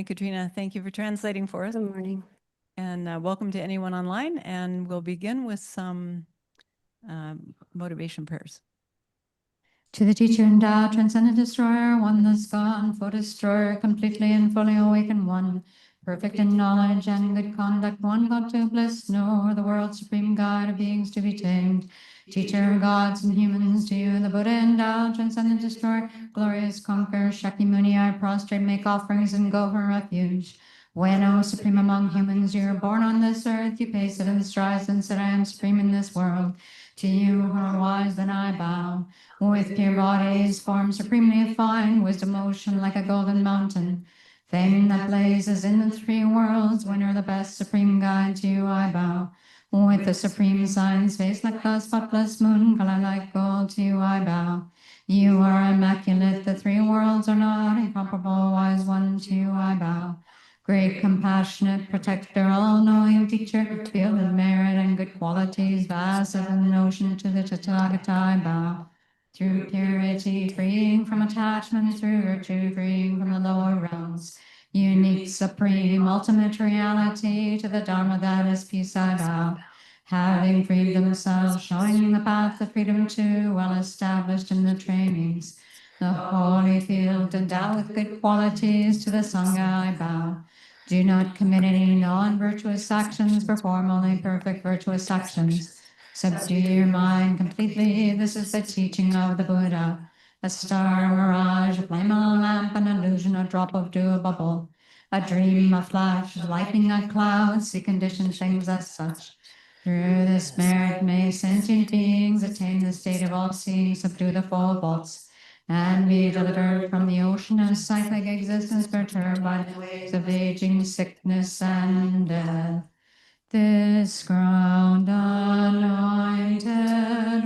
Katrina, thank you for translating for us. Good morning. And welcome to anyone online. And we'll begin with some motivation prayers. To the teacher endowed, transcendent destroyer, one that's gone, full destroyer, completely and fully awakened one, perfect in knowledge and good conduct, one God to bliss, nor the world's supreme guide of beings to be tamed. Teacher of gods and humans, to you the Buddha endowed, transcendent destroyer, glorious conqueror, Shakyamuni, I prostrate, make offerings and go for refuge. When, O supreme among humans, you were born on this earth, you paced it in strides and said, I am supreme in this world. To you who are wise, then I bow. With pure bodies, form supremely fine, wisdom ocean like a golden mountain. Fame that blazes in the three worlds, winner the best supreme guide, to you I bow. With the supreme signs, face like the spotless moon, color like gold, to you I bow. You are immaculate, the three worlds are not incomparable, wise one, to you I bow. Great, compassionate, protector, all-knowing teacher, filled with merit and good qualities, vast as an ocean, to the Tathagata I bow. Through purity, freeing from attachment, through virtue, freeing from the lower realms. Unique, supreme, ultimate reality, to the Dharma that is peace I bow. Having freed themselves, showing the path of freedom too, well established in the trainings. The holy field endowed with good qualities, to the Sangha I bow. Do not commit any non-virtuous actions, perform only perfect virtuous actions. Subdue your mind completely, this is the teaching of the Buddha. A star, a mirage, a flame, a lamp, an illusion, a drop of dew, a bubble. A dream, a flash, lightning, a cloud, see conditioned things as such. Through this merit may sentient beings attain the state of all seeing, subdue the four faults, and be delivered from the ocean of cyclic existence perturbed by the waves of aging, sickness, and death. This ground anointed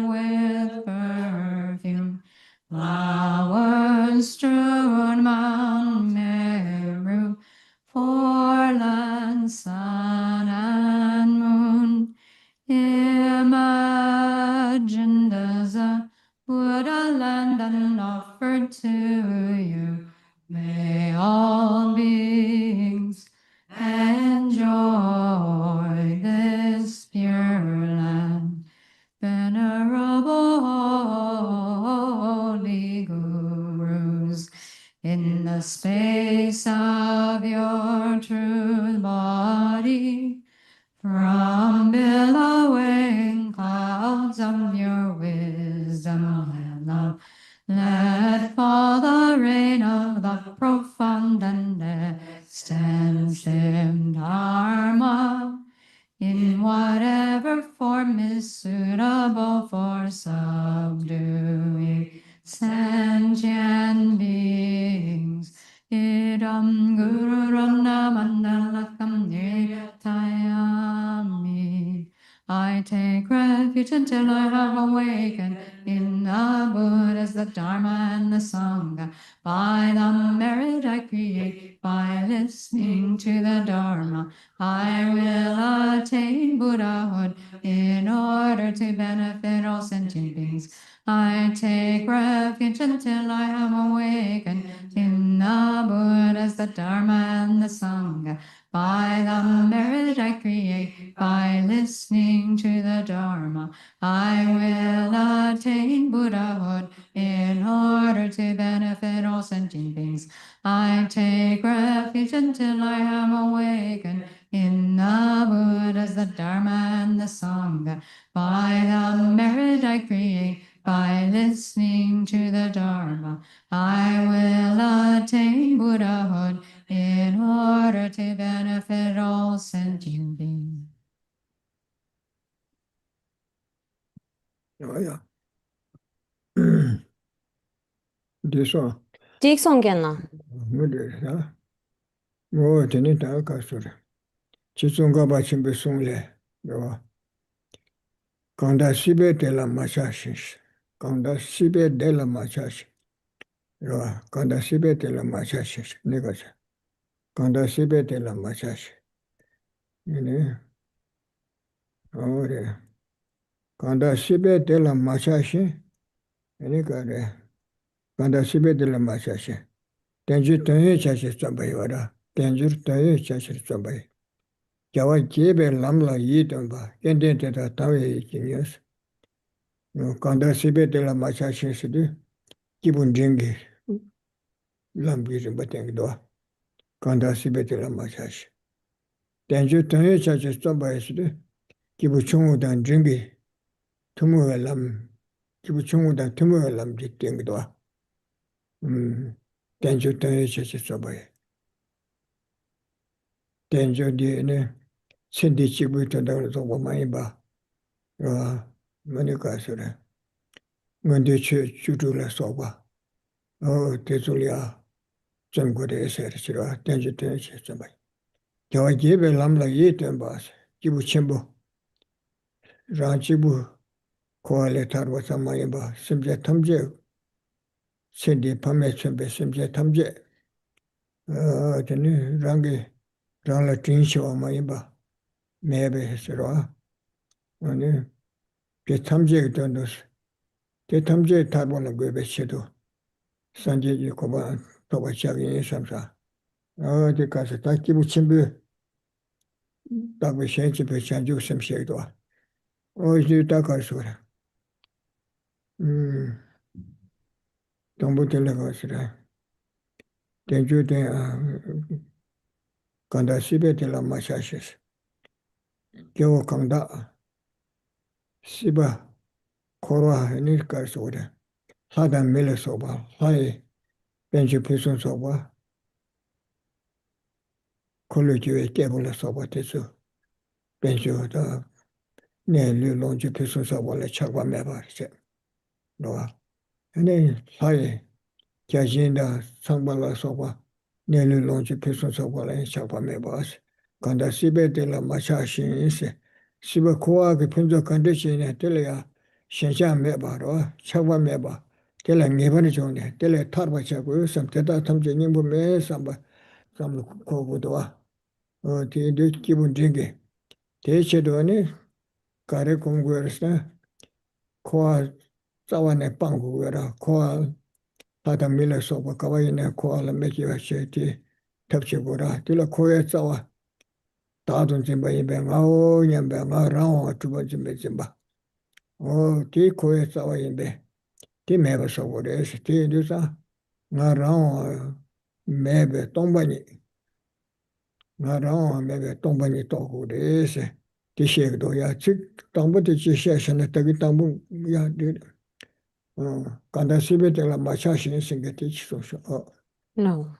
with perfume, flowers strewn Mount Meru, foreland, sun and moon, imagined as a Buddha land and offered to you. May all beings enjoy this pure land. Venerable holy gurus, in the space of your truth body, from billowing clouds of your wisdom and love, let fall the rain of the profound and extensive Dharma, in whatever form is suitable for subduing sentient beings. Idam Guru Mandalakam Nirtayami. I take refuge until I have awakened in the Buddhas, the Dharma, and the Sangha. By the merit I create, by listening to the Dharma, I will attain Buddhahood in order to benefit all sentient beings. I take refuge until I have awakened in the Buddhas, the Dharma, and the Sangha. By the merit I create, by listening to the Dharma, I will attain Buddhahood in order to benefit all sentient beings. I take refuge until I have awakened in the Buddhas, the Dharma, and the Sangha. By the merit I create, by listening to the Dharma, I will attain Buddhahood in order to benefit all sentient beings. Ja. Det så. Diksongenna. Ja. Teni ta ka sura. Chitsunga ba chimbe sungle. Ja. Kanda sibe de la machashish. Kanda sibe de la machash. Ja. Kanda sibe de la machashish. Negacha. Kanda sibe de la machash. Ne. Ore. Kanda sibe de la machashi. Ne kare. Kanda sibe de la machashi. Tenji tenye chashi sambayora. tenjur tayo chachir tsambay. Gyawa jebe lamla yi tamba, kenten teta tawe kinyas. Kanda sibe tela macha shinsidu, kibun jingi lambi rinpa tengidwa. Kanda sibe tela macha shi. Tenjur tayo chachir tsambay sidu, kibu chungu dan jingi, tumuwa lam, kibu chungu dan tumuwa lam di tengidwa. Tenjur tayo chachir tsambay. Tenjur di ne, sendi chibu tanda sopa mayi ba. Mani kasura. Ngandi chudu la sopa. Tezulia zangure esere chirwa. Tenjur tayo chachir tsambay. Gyawa jebe lamla yi tenba. Kibu chimbu. Rang chibu kowa le tarwa sa mayi ba. Simje tamje. Sendi pame chumbe simje tamje. Tani rangi rangla tinshiwa mayi ba. Mebe chirwa. Te tamje gitandus. Te tamje tarwa la gwebe chidu. Sanje ji koba toba chagi yin samsa. Te kasa ta kibu chimbu. Takwe shenchi pe chanju simshe gitwa. Iji ta kasura. Tambu tila kasura. Tenju ten kanda sibe tila mashashis. Gyawa kanda siba korwa ni kasura. Sadan mele soba. Sai benchi pisun soba. Kulu jiwe kebula soba tesu. Benchi da ne lu longji pisun soba le chakwa meba se. Noa. Sai Jajinda sangbala soba. Ne lu longji pisun soba le chakwa meba se. Kanda sibe tila mashashin se. Siba kuwa ki punzo kandishi ne tila ya shensha meba roa. Chakwa meba. Tila ngibani chongne. Tila tarba chakwa sam. Teta tamche nyingbu me samba. Samlu kogu doa. Ti du kibun jingi. Te chedo ni kare kumgu erisna. Kuwa tsawa ne pangu era. Kuwa tata mila soba kawaii ne kuwa la meki wache ti tapche gura. Tila kuwa tsawa tatun zimba imbe ngao nyambe ngao rao tuba zimbe zimba. Ti kuwa tsawa imbe. Ti meba soba resi. Ti dusa ngao rao mebe tongba ni. Ngā rāwa mēbē tōngpa nī tōku rē sē, tī shēk tō yā, chik tāngpa tī chī shē shē nā tāki tāngpa yā tī, kāntā sībē tī lā mā chā shē sīngē tī chī sō shō. No.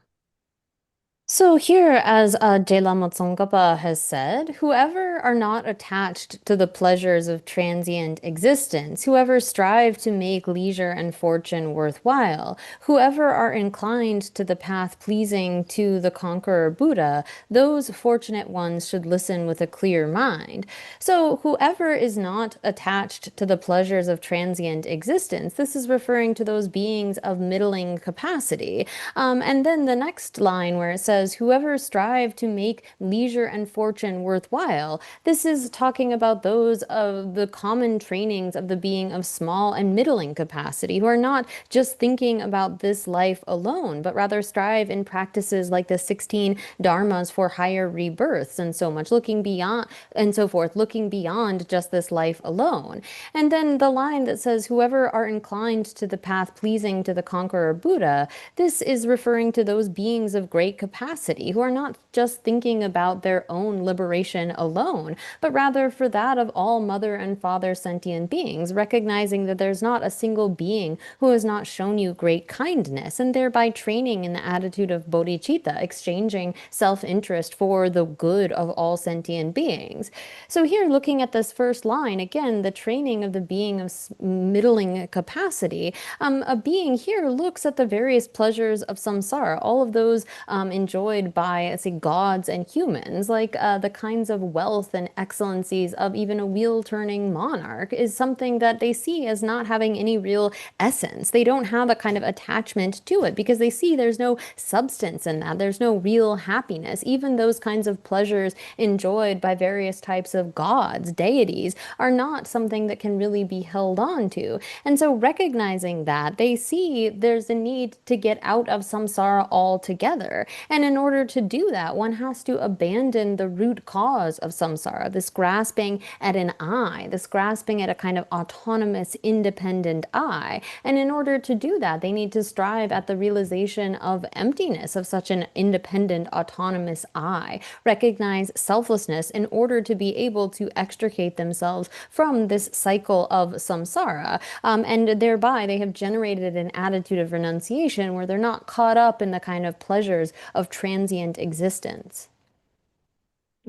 So here, as De Lama Tsongkhapa has said, whoever are not attached to the pleasures of transient existence, whoever strive to make leisure and fortune worthwhile, whoever are inclined to the path pleasing to the conqueror Buddha, those fortunate ones should listen with a clear mind. So whoever is not attached to the pleasures of transient existence, this is referring to those beings of middling capacity. And then the next line where it says, whoever strive to make leisure and fortune worthwhile, this is talking about those of the common trainings of the being of small and middling capacity, who are not just thinking about this life alone, but rather strive in practices like the 16 dharmas for higher rebirths and so much, looking beyond and so forth, looking beyond just this life alone. And then the line that says, whoever are inclined to the path pleasing to the conqueror Buddha, this is referring to those beings of great capacity who are not just thinking about their own liberation alone, but rather for that of all mother and father sentient beings, recognizing that there's not a single being who has not shown you great kindness, and thereby training in the attitude of bodhicitta, exchanging self-interest for the good of all sentient beings. So here, looking at this first line, again, the training of the being of middling capacity, a being here looks at the various pleasures of samsara, all of those enjoyed by, say, gods and humans, like the kinds of wealth and excellencies of even a wheel-turning monarch, is something that they see as not having any real essence. They don't have a kind of attachment to it because they see there's no substance in that. There's no real happiness. Even those kinds of pleasures enjoyed by various types of gods, deities, are not something that can really be held on to. And so recognizing that, they see there's a need to get out of samsara altogether. And And in order to do that, one has to abandon the root cause of samsara, this grasping at an I, this grasping at a kind of autonomous, independent I. And in order to do that, they need to strive at the realization of emptiness of such an independent, autonomous I, recognize selflessness in order to be able to extricate themselves from this cycle of samsara. And thereby, they have generated an attitude of renunciation where they're not caught up in the kind of pleasures of transient existence.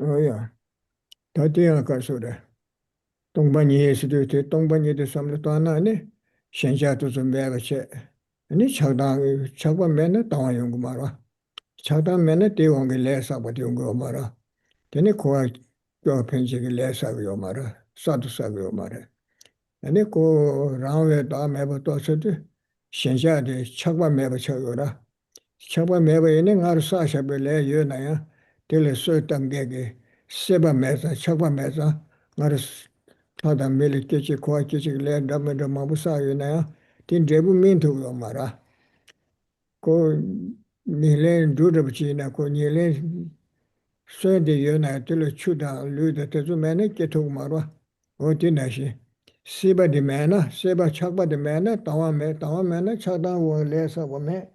Oh, yeah. 다대야 가서래. 동반이에서도 돼 동반이도 삼도 하나네. 현자도 좀 매가체. 아니 차당 차반면에 당한 연구 말아. 차당면에 대원게 레사버 연구 말아. 되네 고아 저 편식이 레사고 말아. 사두사고 말아. 아니 고 라오에 다 매버도 서도 현자데 차반 매버 쳐요라. 차반 매버에는 가르 사샤벨레 여나야. 텔레 소당게게 세바 매사 차반 매사 가르 타다 밀리 깨치 코아 깨치 레 담메도 마부사요나야. 틴 제부 민토고 말아. 고 니레 두르브치나 고 니레 쇠데 여나 텔레 추다 류데 테주 매네 깨토고 말아. 어디나시 시바디 매나 세바 착바디 매나 타와 매나 차다 워 레사 워메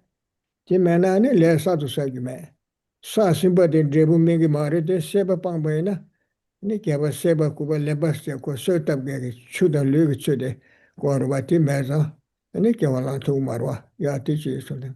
지 매나네 레사도 사기메 사 심바디 제부 메기 마레데 세바 빵바이나 니 개바 세바 쿠바 레바스테 고 소탑게 추다 류게 추데 고르바티 매자 니 개발라 투 마르와 야티치 소데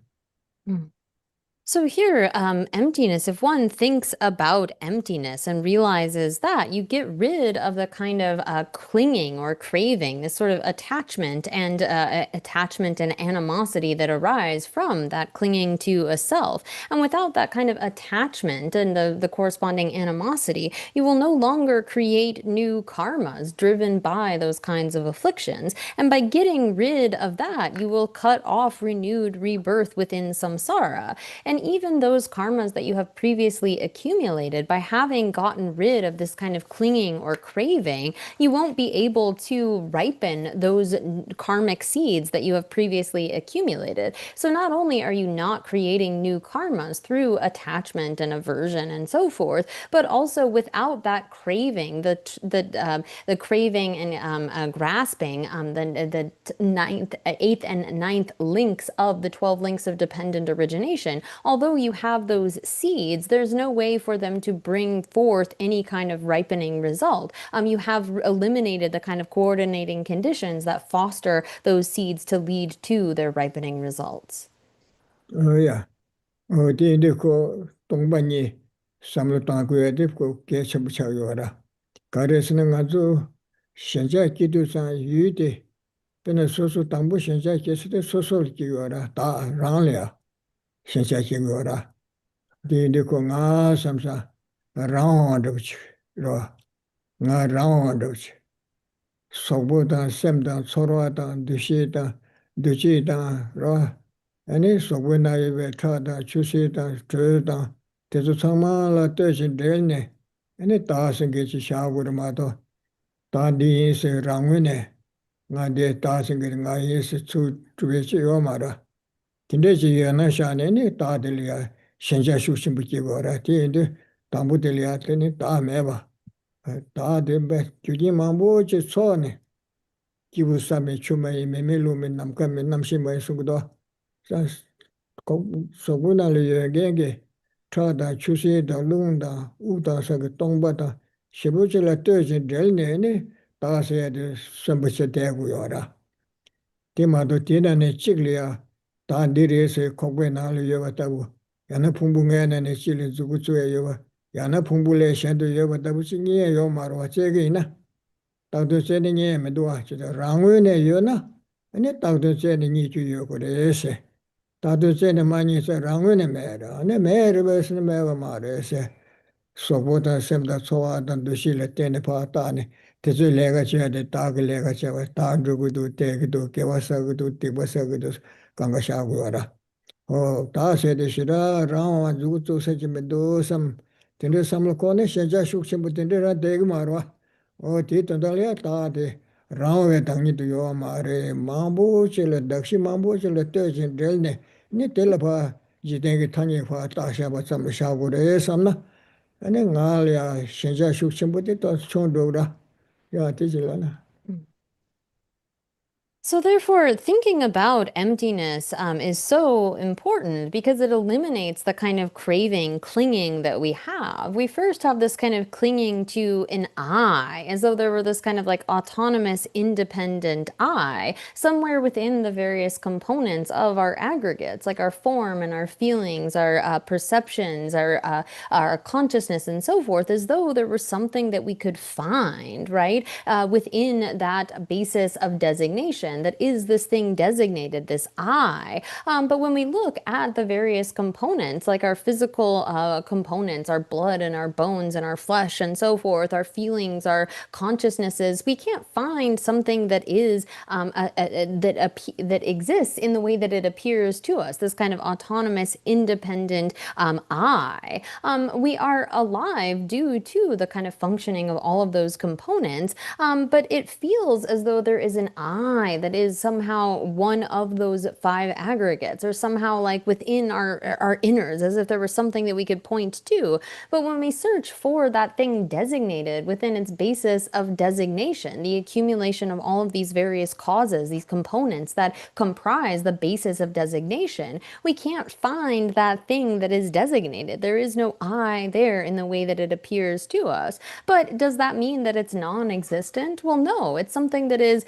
So here, emptiness, if one thinks about emptiness and realizes that, you get rid of the kind of clinging or craving, this sort of attachment and animosity that arise from that clinging to a self. And without that kind of attachment and the corresponding animosity, you will no longer create new karmas driven by those kinds of afflictions. And by getting rid of that, you will cut off renewed rebirth within samsara. And even those karmas that you have previously accumulated, by having gotten rid of this kind of clinging or craving, you won't be able to ripen those karmic seeds that you have previously accumulated. So not only are you not creating new karmas through attachment and aversion and so forth, but also without that craving, the craving and grasping, the ninth, eighth, and ninth links of the 12 links of dependent origination. Although you have those seeds, there's no way for them to bring forth any kind of ripening result. You have eliminated the kind of coordinating conditions that foster those seeds to lead to their ripening results. 야. 어디인데 그 동반이 삼로당구에도 그 개체부차요라. 가르스는 아주 현재 기도상 유대 근데 소소 당부 현재 계시대 소소를 기요라. 다 랑려. 현재 기요라. 디인데 그가 삼사 랑원도치. 로. 나 랑원도치. 속보다 셈다 서로하다 두시다 두지다 로. 아니 속보나에 타다 추시다 저다 대소 상마라 뜻이 되네. 아니 다생게지 샤고르마도 다디스 랑위네. 나데 다생게 나이스 추 주베지요 마라. 근데지 연나 샤네니 다들이야 현재 수심부지고라. 디인데 담부들이야 되니 다 매봐. 다데베 주기만보지 소네. 기부사메 추메이 메멜로메 남카메 남시마이 수고도 자 소구나리 여게게 차다 추시다 룽다 우다사가 동바다 시부질라 떠지 될네네 다세야데 선부세 대고요라 디마도 디나네 찍리야 다디레세 코베나리 여바다고 야나 풍부게네 cil리 주구주에요 야나 풍부레 셴도 여바다고 싱이에요 마로 제게이나 당도 세닝에 메도아 저 랑외네 여나 아니 당도 세닝이 주요 그래세 다도 세네 많이서 랑외네 메라 아니 메르베스네 메가 마레세 소보다 셈다 소아단 도실레 테네 파타네 테즈 레가 제데 다그 레가 제와 다르고도 테기도 개와사고도 티바사고도 강가샤고 와라 다세데시라 라와 주구조 세지메도 삼 텐데 삼로 코네 셴자 슈크심부 텐데라 데그 마르와 디던달이야 다데 라오에 당니도 요 마레 마보실레 닥시 마보실레 테진 델네 니 텔라파 지대게 타니 화 다샤바 좀 샤고래 삼나 아니 나야 신자 숙심부터 또 총도라 야 되질라나 So, therefore, thinking about emptiness is so important because it eliminates the kind of craving, clinging that we have. We first have this kind of clinging to an I, as though there were this kind of like autonomous, independent I, somewhere within the various components of our aggregates, like our form and our feelings, our perceptions, our consciousness, and so forth, as though there was something that we could find, right, within that basis of designation. That is this thing designated, this I. But when we look at the various components, like our physical components, our blood and our bones and our flesh and so forth, our feelings, our consciousnesses, we can't find something that is that exists in the way that it appears to us. This kind of autonomous, independent I. We are alive due to the kind of functioning of all of those components, but it feels as though there is an I that is somehow one of those 5 aggregates, or somehow like within our innards, as if there was something that we could point to. But when we search for that thing designated within its basis of designation, the accumulation of all of these various causes, these components that comprise the basis of designation, we can't find that thing that is designated. There is no I there in the way that it appears to us. But does that mean that it's non-existent? Well, no, it's something that is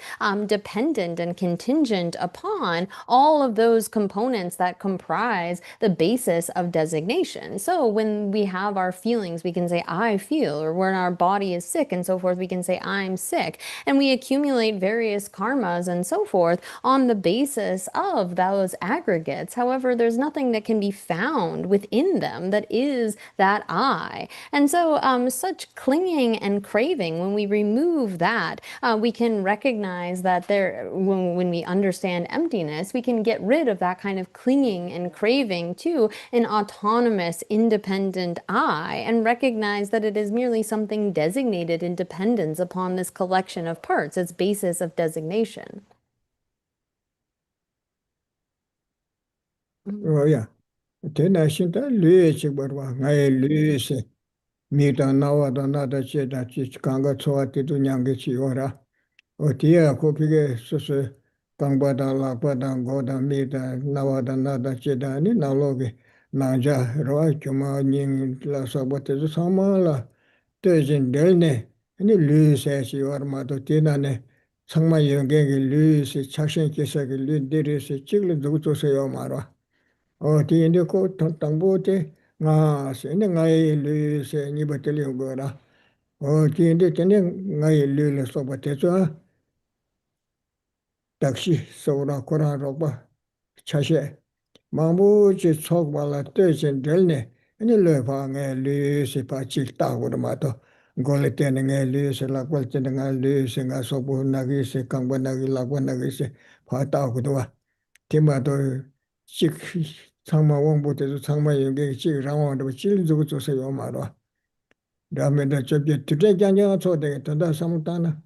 dependent and contingent upon all of those components that comprise the basis of designation. So when we have our feelings, we can say, I feel, or when our body is sick and so forth, we can say, I'm sick. And we accumulate various karmas and so forth on the basis of those aggregates. However, there's nothing that can be found within them that is that I. And so such clinging and craving, when we remove that, we can recognize that when we understand emptiness, we can get rid of that kind of clinging and craving to an autonomous, independent I, and recognize that it is merely something designated in dependence upon this collection of parts, its basis of designation. 야 대나신다 류에치 버와 나의 류에세 미다 나와다 나다 제다 지 강가 초아티도 냥게치 오라 어디야 고피게 소소 강바다 라바다 고다 미다 나와다 나다 제다니 나로게 나자 로아 교마닝 라사바테도 사마라 되진 델네 아니 류세시 오르마도 티나네 상마 영계게 류세 착신께서게 류데르세 찍을 누구 조세요 말아 디인데 그 당보te nga se ne ngai lu se ni bateli ngora diinde tene ngai lu le so bate so taxi so ra kora roba chashe mamu ji chok bala te chen delne ni le pa ngai lu se pa chi ta go ma to gole tene ngai lu se la kwal tene ngai lu se nga so bu na gi se kang ba na gi la ba na gi se pa ta go do wa timado 직 상마 원부터도 상마 연계 직 라원도 질주고 조세요 말아. 다음에도 저기 뒤태장장 초대 된다 삼다나.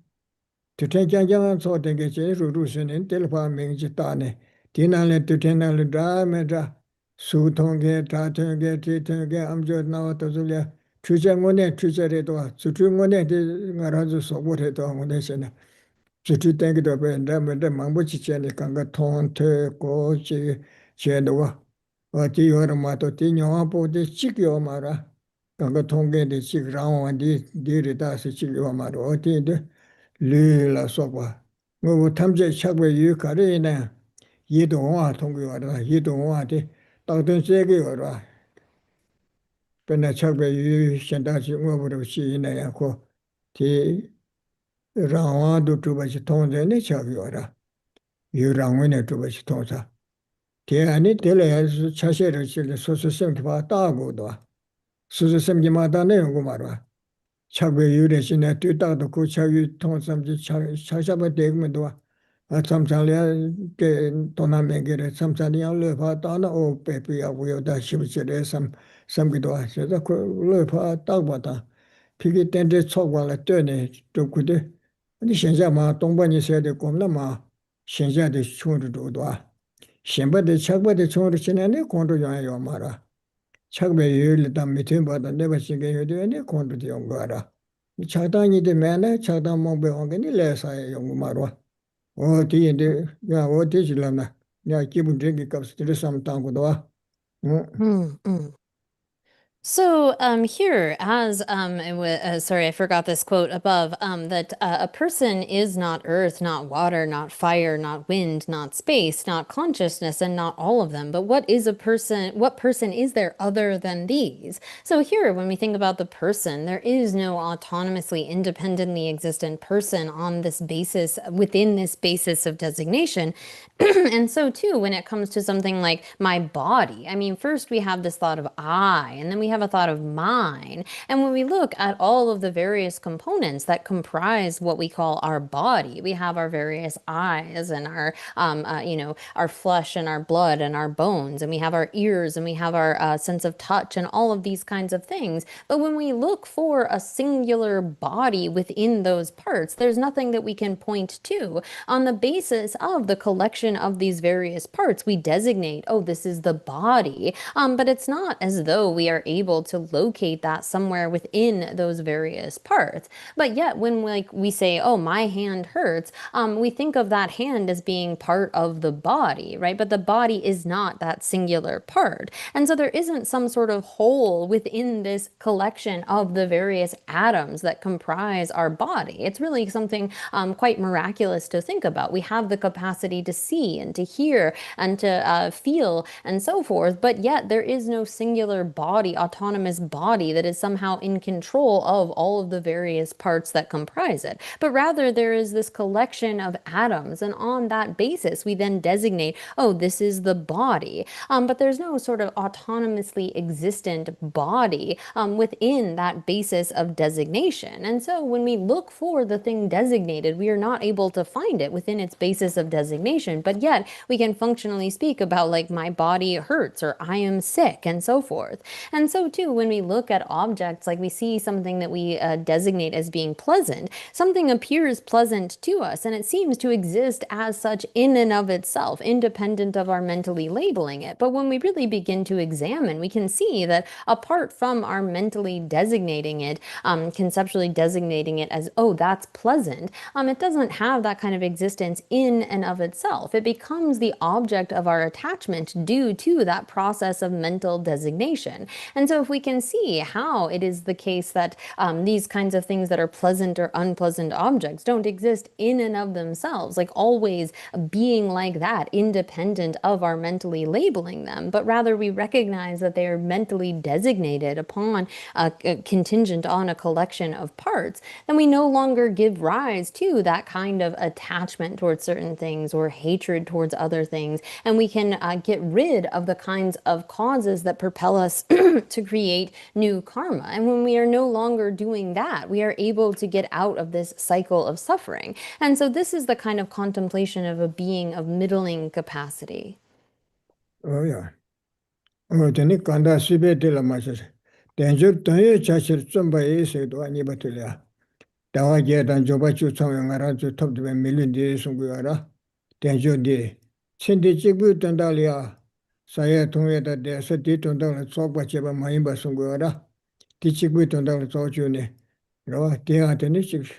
뒤태장장 초대게 제루루스는 텔파 명지 따네. 디나레 뒤태나레 다음에다 수통계 다통계 뒤통계 암저 나왔다 줄이야. 주장원에 주저래도 주중원에 가라서 소보래도 원에서는 주주 땡기도 벤다면데 망보치체니 강가 통테 고치 제도와 어디 여러마도 디녀와보데 찍여 말아 강가 통계데 찍라원디 디르다스 찍여 말아 어디데 르라 소바 뭐 탐제 착외 유가리네 이동화 통계와라 이동화데 당든 세계와라 변나 착외 유 현다시 뭐부터 시이네야고 디 라와도 두바시 통제네 착이와라 유랑원에 두바시 통사 대안이 될래서 차세를 실내 소소성기 봐 따고도 소소성기마다 내고 말아 착외 유래신에 뛰다도 그 착위 통sam지 차샤바 대금도 참살이야 게 도나메게를 참살이야 lö파 따나 오 빼피하고요 다시 비치래 삼기도 하셔서 그 lö파 따고다 피기 땐데 초과를 뜨네 좀 그대 아니 현재 마 동반이 세야 될 겁나 마 현재의 충분도도 Shembade Chakbade Chonrichinani Kondo Yomara. Chakbe Yulita Mitimba, never singing you any Kondo Yongara. Chadani the manner, Chadam Mombe Ongani Lesa Yongmarwa. Oh, tea and the oh, Tijilana. Yeah, keep drinking cups to some tango. So here, as sorry, I forgot this quote above, that a person is not earth, not water, not fire, not wind, not space, not consciousness, and not all of them. But what is a person? What person is there other than these? So here, when we think about the person, there is no autonomously, independently existent person on this basis, within this basis of designation. And so too, when it comes to something like my body, I mean, first we have this thought of I, and then we have a thought of mine. And when we look at all of the various components that comprise what we call our body, we have our various eyes and our, our flesh and our blood and our bones, and we have our ears and we have our sense of touch and all of these kinds of things. But when we look for a singular body within those parts, there's nothing that we can point to. On the basis of the collection of these various parts, we designate, oh, this is the body. But it's not as though we are able to locate that somewhere within those various parts. But yet, when we say, oh, my hand hurts, we think of that hand as being part of the body, right? But the body is not that singular part. And so there isn't some sort of whole within this collection of the various atoms that comprise our body. It's really something quite miraculous to think about. We have the capacity to see and to hear and to feel and so forth, but yet there is no singular body, autonomous body that is somehow in control of all of the various parts that comprise it. But rather there is this collection of atoms, and on that basis we then designate, oh, this is the body. But there's no sort of autonomously existent body within that basis of designation. And so when we look for the thing designated, we are not able to find it within its basis of designation, but yet we can functionally speak about like my body hurts or I am sick and so forth. And so too, when we look at objects, like we see something that we designate as being pleasant, something appears pleasant to us and it seems to exist as such in and of itself, independent of our mentally labeling it. But when we really begin to examine, we can see that apart from our mentally designating it, conceptually designating it as, oh, that's pleasant, it doesn't have that kind of existence in and of itself. It becomes the object of our attachment due to that process of mental designation. And so if we can see how it is the case that these kinds of things that are pleasant or unpleasant objects don't exist in and of themselves, like always being like that, independent of our mentally labeling them, but rather we recognize that they are mentally designated upon contingent on a collection of parts, then we no longer give rise to that kind of attachment towards certain things or hatred towards other things, and we can get rid of the kinds of causes that propel us to create new karma. And when we are no longer doing that, we are able to get out of this cycle of suffering. And so this is the kind of contemplation of a being of middling capacity. Oh, yeah. Oh, then it can't be the masses. Then you don't you just somebody said, do any better? Dawa get and Joba Chusong around to top of a million days on Guara. Then you did. Send the Jibu Tandalia. Saya Tonga that there's a date on the talk what you have Maimba Sungura. Teaching with on the talk you know. They are the Nishik.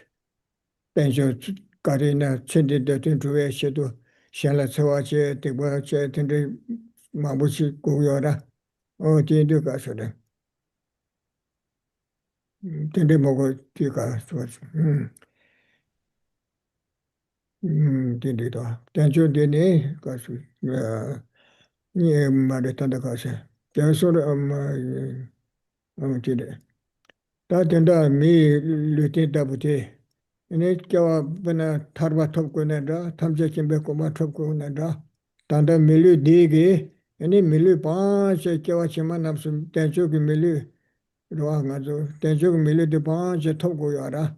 Then you got in a sended that into a shadow. Shall I say the word chat and the Mabuchi Guyora? Oh, dear, do got so. Tende mogo tika such. Tende to. Tenjo dene kasu. Ni mare tanda kase. Tenso tende. Ta tenda mi lute dabute. Ine kya bana tharba thop ko nanda. Thamje kimbe koma thop ko nanda. Tanda milu dege. Ine milu paanch kya chima napsum tenjo ki milu. Roa ngazo. Tenjo ki milu de paanch thop ko yara.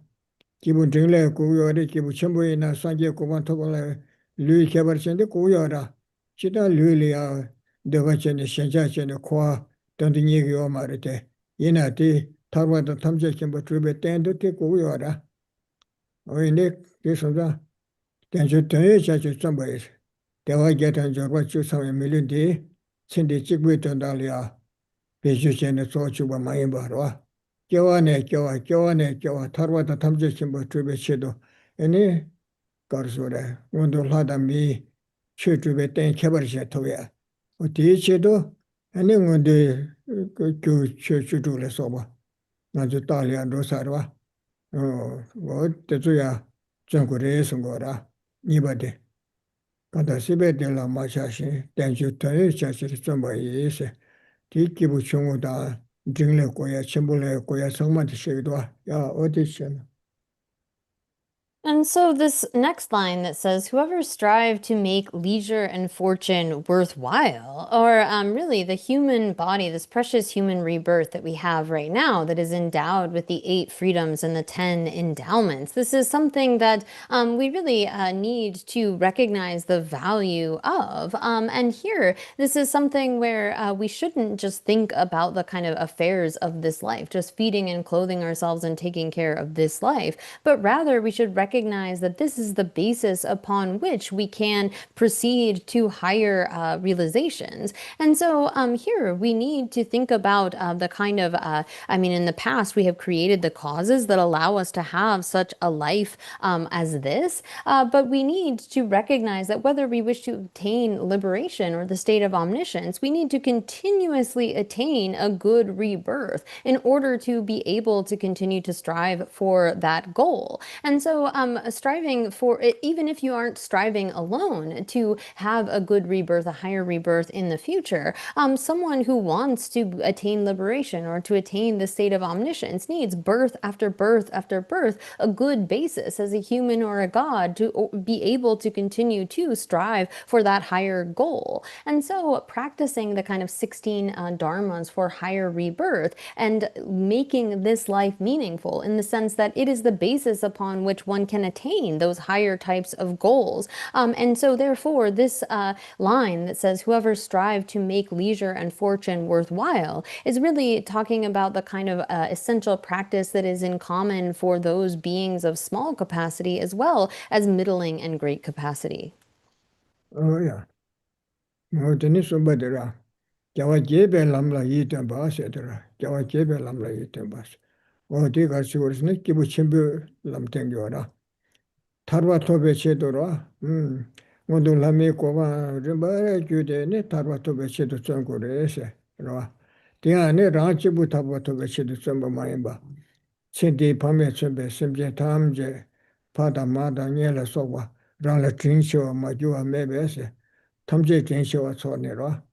기본 정례 고요리 기본 전부에나 산제 고만 토벌에 루이 개발전데 고요라 지다 루이야 내가 전에 현자전에 코아 던든 얘기가 말이대 이나디 타르와도 탐제 전부 주베 땡도 때 고요라 어이네 그래서가 된저 되게 자주 좀 봐야지 대화 개탄 저거 주상에 밀린디 친디 찍고 있던달이야 배주전에 소주가 많이 벌어 교환에 타르와다 탐제신 뭐 주베치도 아니 거르소래 원도 하다미 최주베 땡 개버리셔 토야 어디에도 아니 근데 그 최주도래서 봐 나도 딸이야 로사르와 뭐 대주야 정거래서 거라 니바데 간다 시베델라 마샤시 땡주터에 자시를 좀 봐이세 디기부 중우다 증례 고야 첨불례 고야 성만트 시기도 야 어디셔 And so this next line that says, whoever strive to make leisure and fortune worthwhile, or really the human body, this precious human rebirth that we have right now that is endowed with the 8 freedoms and the 10 endowments. This is something that we really need to recognize the value of. And here, this is something where we shouldn't just think about the kind of affairs of this life, just feeding and clothing ourselves and taking care of this life, but rather we should recognize that this is the basis upon which we can proceed to higher realizations. And so here we need to think about the kind of, in the past we have created the causes that allow us to have such a life as this, but we need to recognize that whether we wish to attain liberation or the state of omniscience, we need to continuously attain a good rebirth in order to be able to continue to strive for that goal. And so striving for it, even if you aren't striving alone to have a good rebirth, a higher rebirth in the future, someone who wants to attain liberation or to attain the state of omniscience needs birth after birth after birth, a good basis as a human or a god to be able to continue to strive for that higher goal. And so practicing the kind of 16 dharmas for higher rebirth and making this life meaningful in the sense that it is the basis upon which one can attain those higher types of goals. And so therefore this line that says whoever strive to make leisure and fortune worthwhile is really talking about the kind of essential practice that is in common for those beings of small capacity as well as middling and great capacity. 야 뭐더니 somebody 자와 제베 람라 이템 바세더라 자와 제베 람라 이템 바세 어디 가서 그러시네 기부 첨부 람땡겨라 타르와 토베 제도라 모두 람이 고바 르바레 주데네 타르와 토베 제도 좀 그래세 그러와 디안에 라치부 타르와 토베 제도 좀 마이바 신디 밤에 좀 심제 탐제 파다마다 녀라 소와 랑라 진쇼 마주와 메베세 탐제 진쇼와 소네라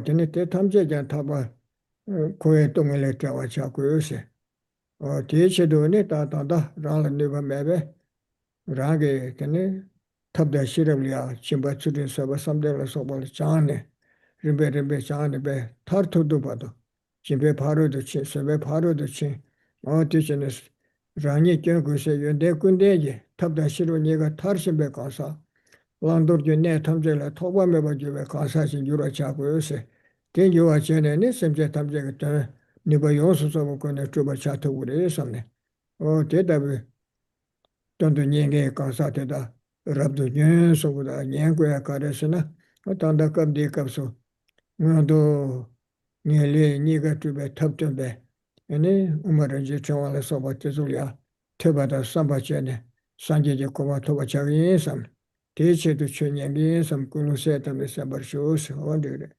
저는 때 탐제자 타바 고에 동을 잡아 잡고 요새 대체도네 다다다 라는데가 매베 라게 되네 탑다 시럽이야 침바 추린 서버 삼대를 서버 장네 림베 장네 베 타르토도 봐도 집에 바로도 치 seb에 바로도 치 대체는 라니 겨고세 연대 군대지 탑다 시로 네가 타르심베 가서 란도르 네 탐제라 토바메 바주베 가사신 유라 차고요세 대요와 전에는 sem제 탐제가 더 네가 요소서 거네 좁아 차토 그래 섬네 대답이 돈도 녀게 가사되다 랍도 녀소보다 녀고야 가르스나 단다 갑디 갑소 너도 녀레 니가 좁에 탑점데 아니 우마르지 정말에 서버때줄이야 테바다 삼바체네 산제제 고마 토바차기 섬 대체도 전염이 섬꾸노세타메사 버쇼스 원데레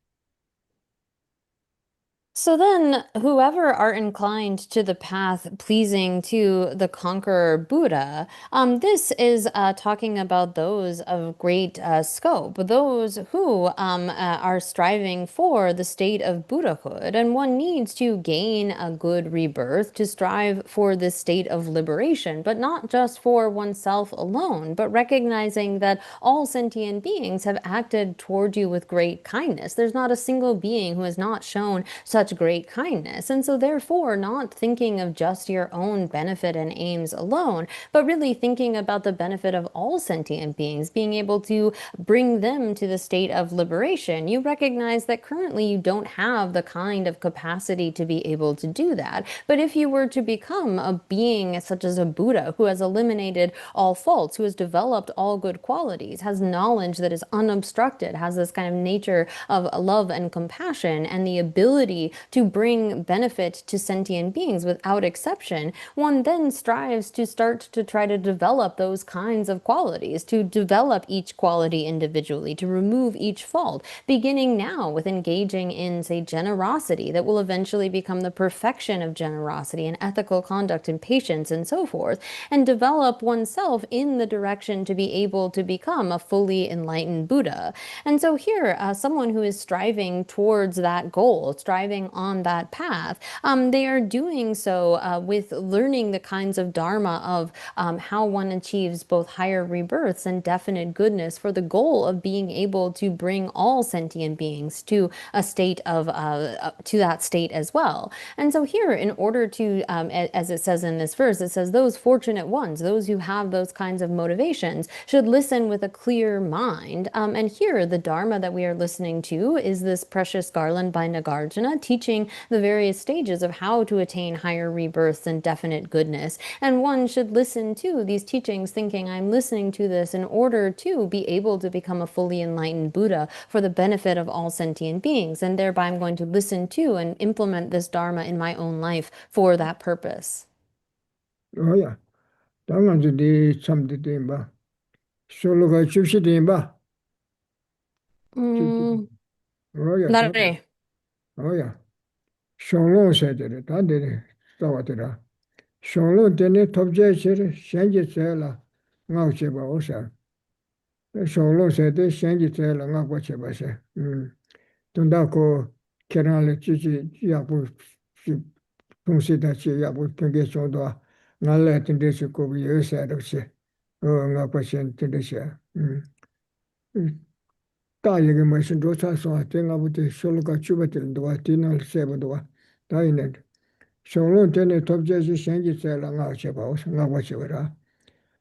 So then, whoever are inclined to the path pleasing to the conqueror Buddha, this is talking about those of great scope, those who are striving for the state of Buddhahood. And one needs to gain a good rebirth to strive for this state of liberation, but not just for oneself alone, but recognizing that all sentient beings have acted toward you with great kindness. There's not a single being who has not shown such such great kindness. And so therefore, not thinking of just your own benefit and aims alone, but really thinking about the benefit of all sentient beings, being able to bring them to the state of liberation. You recognize that currently you don't have the kind of capacity to be able to do that. But if you were to become a being such as a Buddha who has eliminated all faults, who has developed all good qualities, has knowledge that is unobstructed, has this kind of nature of love and compassion, and the ability to bring benefit to sentient beings without exception, one then strives to start to try to develop those kinds of qualities, to develop each quality individually, to remove each fault, beginning now with engaging in, say, generosity that will eventually become the perfection of generosity and ethical conduct and patience and so forth, and develop oneself in the direction to be able to become a fully enlightened Buddha. And so here, someone who is striving towards that goal, striving on that path, they are doing so with learning the kinds of dharma of how one achieves both higher rebirths and definite goodness for the goal of being able to bring all sentient beings to a state of to that state as well. And so here, in order to, as it says in this verse, it says those fortunate ones, those who have those kinds of motivations, should listen with a clear mind. And here, the dharma that we are listening to is this precious Garland by Nagarjuna, teaching the various stages of how to attain higher rebirths and definite goodness. And one should listen to these teachings thinking, I'm listening to this in order to be able to become a fully enlightened Buddha for the benefit of all sentient beings. And thereby I'm going to listen to and implement this dharma in my own life for that purpose. 어야 당한지 참데 봐 솔로가 줍시대 봐 Mm, 어야 당 Nare. 어야 쇼로 세대를 다들 싸워더라 쇼로 되네 톱제체를 현재체라 나오체 봐 오사 쇼로 세대 현재체라 나고체 봐세 돈다고 계란을 찌지 야부 동시다치 야부 경계 정도 날래 된데서 고 요새로치 나고체 된데서 다이게 머신 조사서 생각부터 솔로가 주버들도 디널 세버도 다이네 쇼로 되네 톱제시 생기세라 나오체 봐 나고체 봐라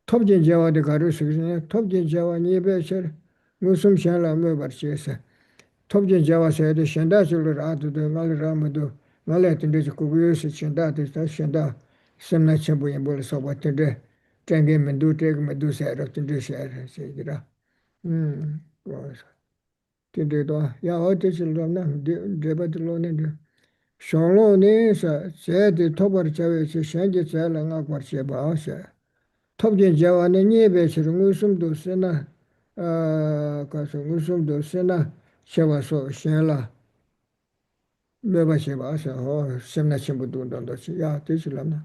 톱진 제와데 가르스네 톱진 제와 니베셔 무슨 샬라 메버치에서 톱진 제와세데 셴다줄을 아두도 말라마도 말레든데 고비스 셴다데 셴다 semnache bol so batende tenge mendu teg medu sero tende sero segira was tende do ya ote chilo na deba dilo ne de sholo ne sa se de tobar chawe se shenge chala nga kwar che ba se tobjen jawa ne nye be chiro ngusum do sena ka so ngusum do sena chewa so shenla meba che ba se ho semnache budu do do ya te chilo na.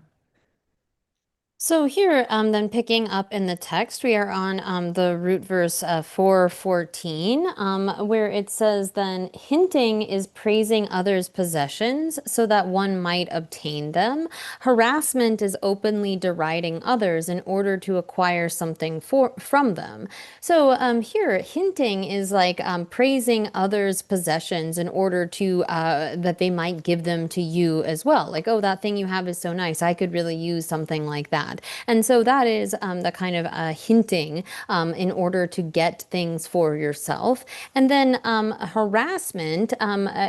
So here, then picking up in the text, we are on the root verse 414, where it says, then hinting is praising others' possessions so that one might obtain them. Harassment is openly deriding others in order to acquire something from them. So here, hinting is like praising others' possessions in order to that they might give them to you as well. Like, oh, that thing you have is so nice. I could really use something like that. And so that is the kind of hinting in order to get things for yourself. And then harassment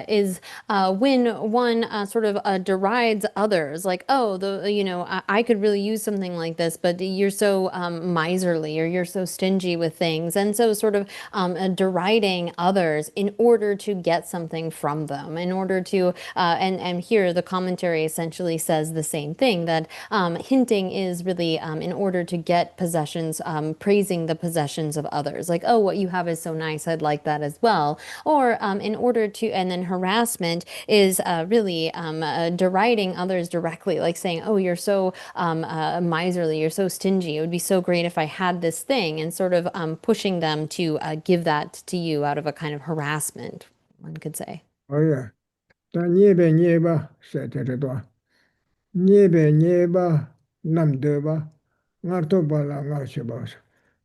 is when one sort of derides others, like, oh, I could really use something like this, but you're so miserly or you're so stingy with things. And so sort of deriding others in order to get something from them, in order to, and here the commentary essentially says the same thing, that hinting is really in order to get possessions, praising the possessions of others. Like, oh, what you have is so nice, I'd like that as well. Or in order to, and then harassment is really deriding others directly, like saying, oh, you're so miserly, you're so stingy. It would be so great if I had this thing, and sort of pushing them to give that to you out of a kind of harassment, one could say. Oh yeah. Da nyebe nyeba setere do. Nyebe nyeba namdeba. Ngar to bala ngar chebas.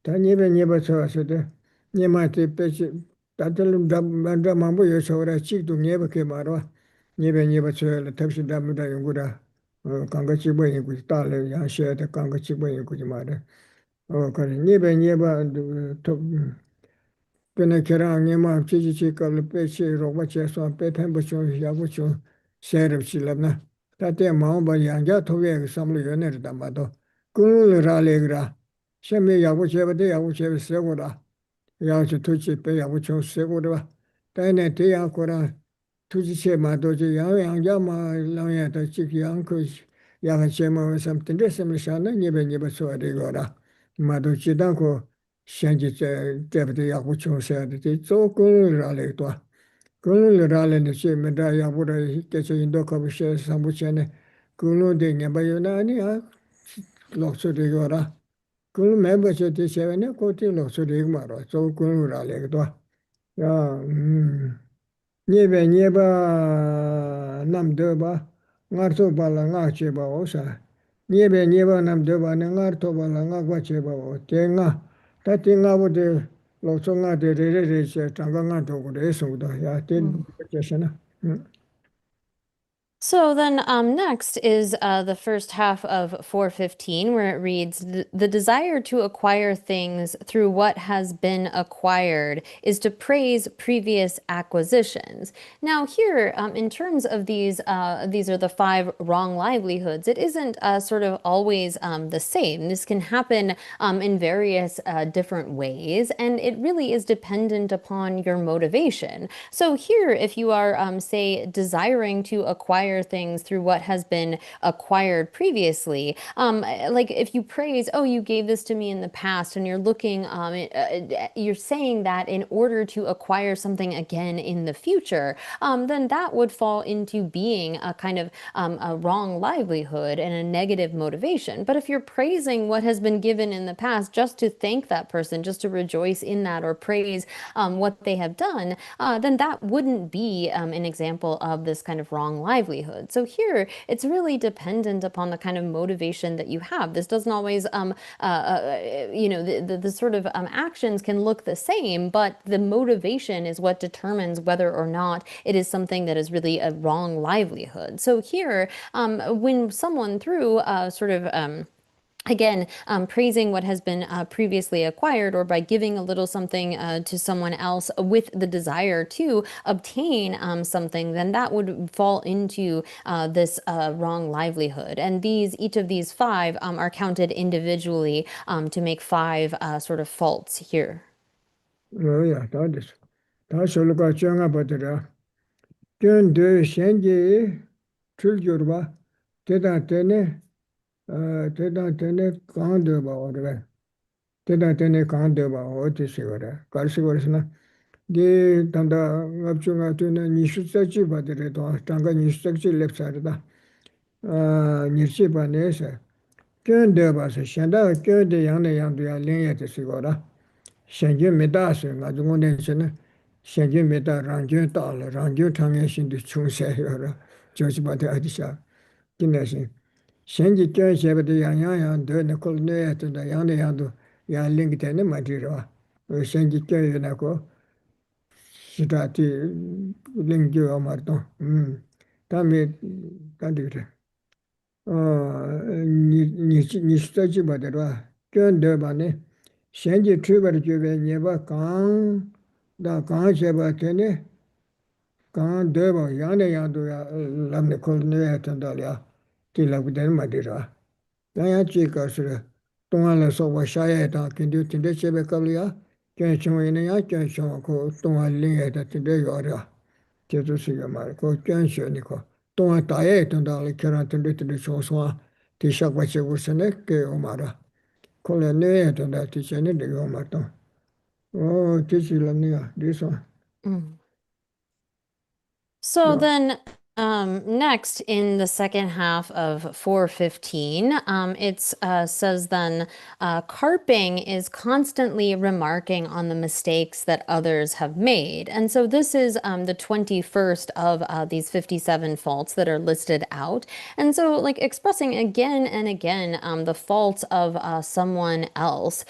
Da nyebe nyeba chawasede. Nyema te peche. Tatalum da mambo yo chawra chik do nyeba ke marwa. Niebe niebe tsuele tabshi damuda yungura kanga chiba yungu tala yang shaya da kanga chiba yungu jimare. Kare niebe niebe top pene kera nima chichi chi kabla pe chi rogba che suwa pe penpa chung yabu chung sherab chi labna. Tate maungba yangja tobe samlu yonere damado. Kulu ra legra. Sheme yabu cheba de yabu cheba segura. Yabu tuchi pe yabu chung segura. Tane te yang kora tuji che ma doji yang ya ma lang ya da chik yang ko yang che ma sam tende sam sha na niebe so de gora ma do chi dan ko shen ji che de ya ku chung sha de zo ko ra le to ko le ra le ne che me da ya bu da ke che indo ko bi she sam bu che ne ko lo de nya ba yo na ni a lo so de gora ko me ba che de che ne ko ti lo so de ma ro zo ko ra le to ya Niebe nieba nam deba, ngar to bala nga cheba osa. Niebe nieba nam deba ne ngar to bala nga gwa cheba o. Te nga, ta te nga wo de lo so nga de re che tanga nga to ko de so da ya te che shana. So then next is the first half of 415, where it reads, the desire to acquire things through what has been acquired is to praise previous acquisitions. Now here, in terms of these are the 5 wrong livelihoods. It isn't sort of always the same. This can happen in various different ways, and it really is dependent upon your motivation. So here, if you are, say, desiring to acquire things through what has been acquired previously. Like if you praise, oh, you gave this to me in the past, and you're looking, you're saying that in order to acquire something again in the future, then that would fall into being a kind of a wrong livelihood and a negative motivation. But if you're praising what has been given in the past just to thank that person, just to rejoice in that or praise what they have done, then that wouldn't be an example of this kind of wrong livelihood. So here, it's really dependent upon the kind of motivation that you have. This doesn't always, the sort of actions can look the same, but the motivation is what determines whether or not it is something that is really a wrong livelihood. So here, when someone through sort of again, praising what has been previously acquired, or by giving a little something to someone else with the desire to obtain something, then that would fall into this wrong livelihood. And each of these 5 are counted individually to make 5 sort of faults here. Ya ta de. Ta so lo ka changa ba de ra. Kyen de shen ji chul jor ba. Te da te ne kan de ba o de. Te da te ne kan de ba o te se wa ra. Kar se wa na. De tanda ngap chu nga tu ne ni shu sa chi ba de re to tanga ni shu sa chi lep sa da. Ni chi ba ne sa. Kyen de ba sa shen da kyen de yang ne yang du ya len ya te se wa ra. Shen ju me da se nga du ne che ne. Shen ju me da rang ju da le rang ju tang ye shin du chung se yo ra. Jo chi ba de a di sha. Kin ne shin. Shen ji kyen she ba de yang de ne kol ne ya tu da yang ne yang du ya ling te ne ma di ra. Shen ji kyen ye na ko 시다티 링교 말도 다음에 단디래 니 스타지 바데라 견데 바네 현재 트리버 주베 네바 강다 강셰바 테네 강 데바 야네 야도야 람네 콜네 탄달야 틸라부데 마디라 야야 지가스레 동안에 소와 샤야다 근데 진데 셰베 칼리야 견청이네 야 견청고 동안링에다 진데 요라 제주시가 말고 견셔니고 동안 다에 된다를 결한텐데 소소와 디샤바체 우스네 게 오마라 콜레네 된다 디체네 데 오마도 디실라니야 디소 So then next in the second half of 415, it says then, carping is constantly remarking on the mistakes that others have made. And so this is the 21st of these 57 faults that are listed out. And so like expressing again and again the faults of someone else.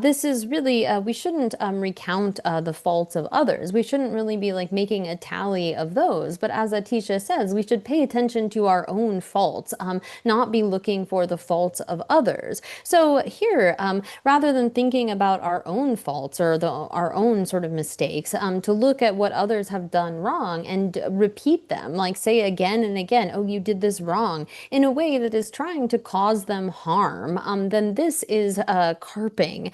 This is really, we shouldn't recount the faults of others. We shouldn't really be like making a tally of those. But as Atisha says we should pay attention to our own faults, not be looking for the faults of others. So here, rather than thinking about our own faults or our own sort of mistakes, to look at what others have done wrong and repeat them, like say again and again, oh, you did this wrong, in a way that is trying to cause them harm, then this is carping.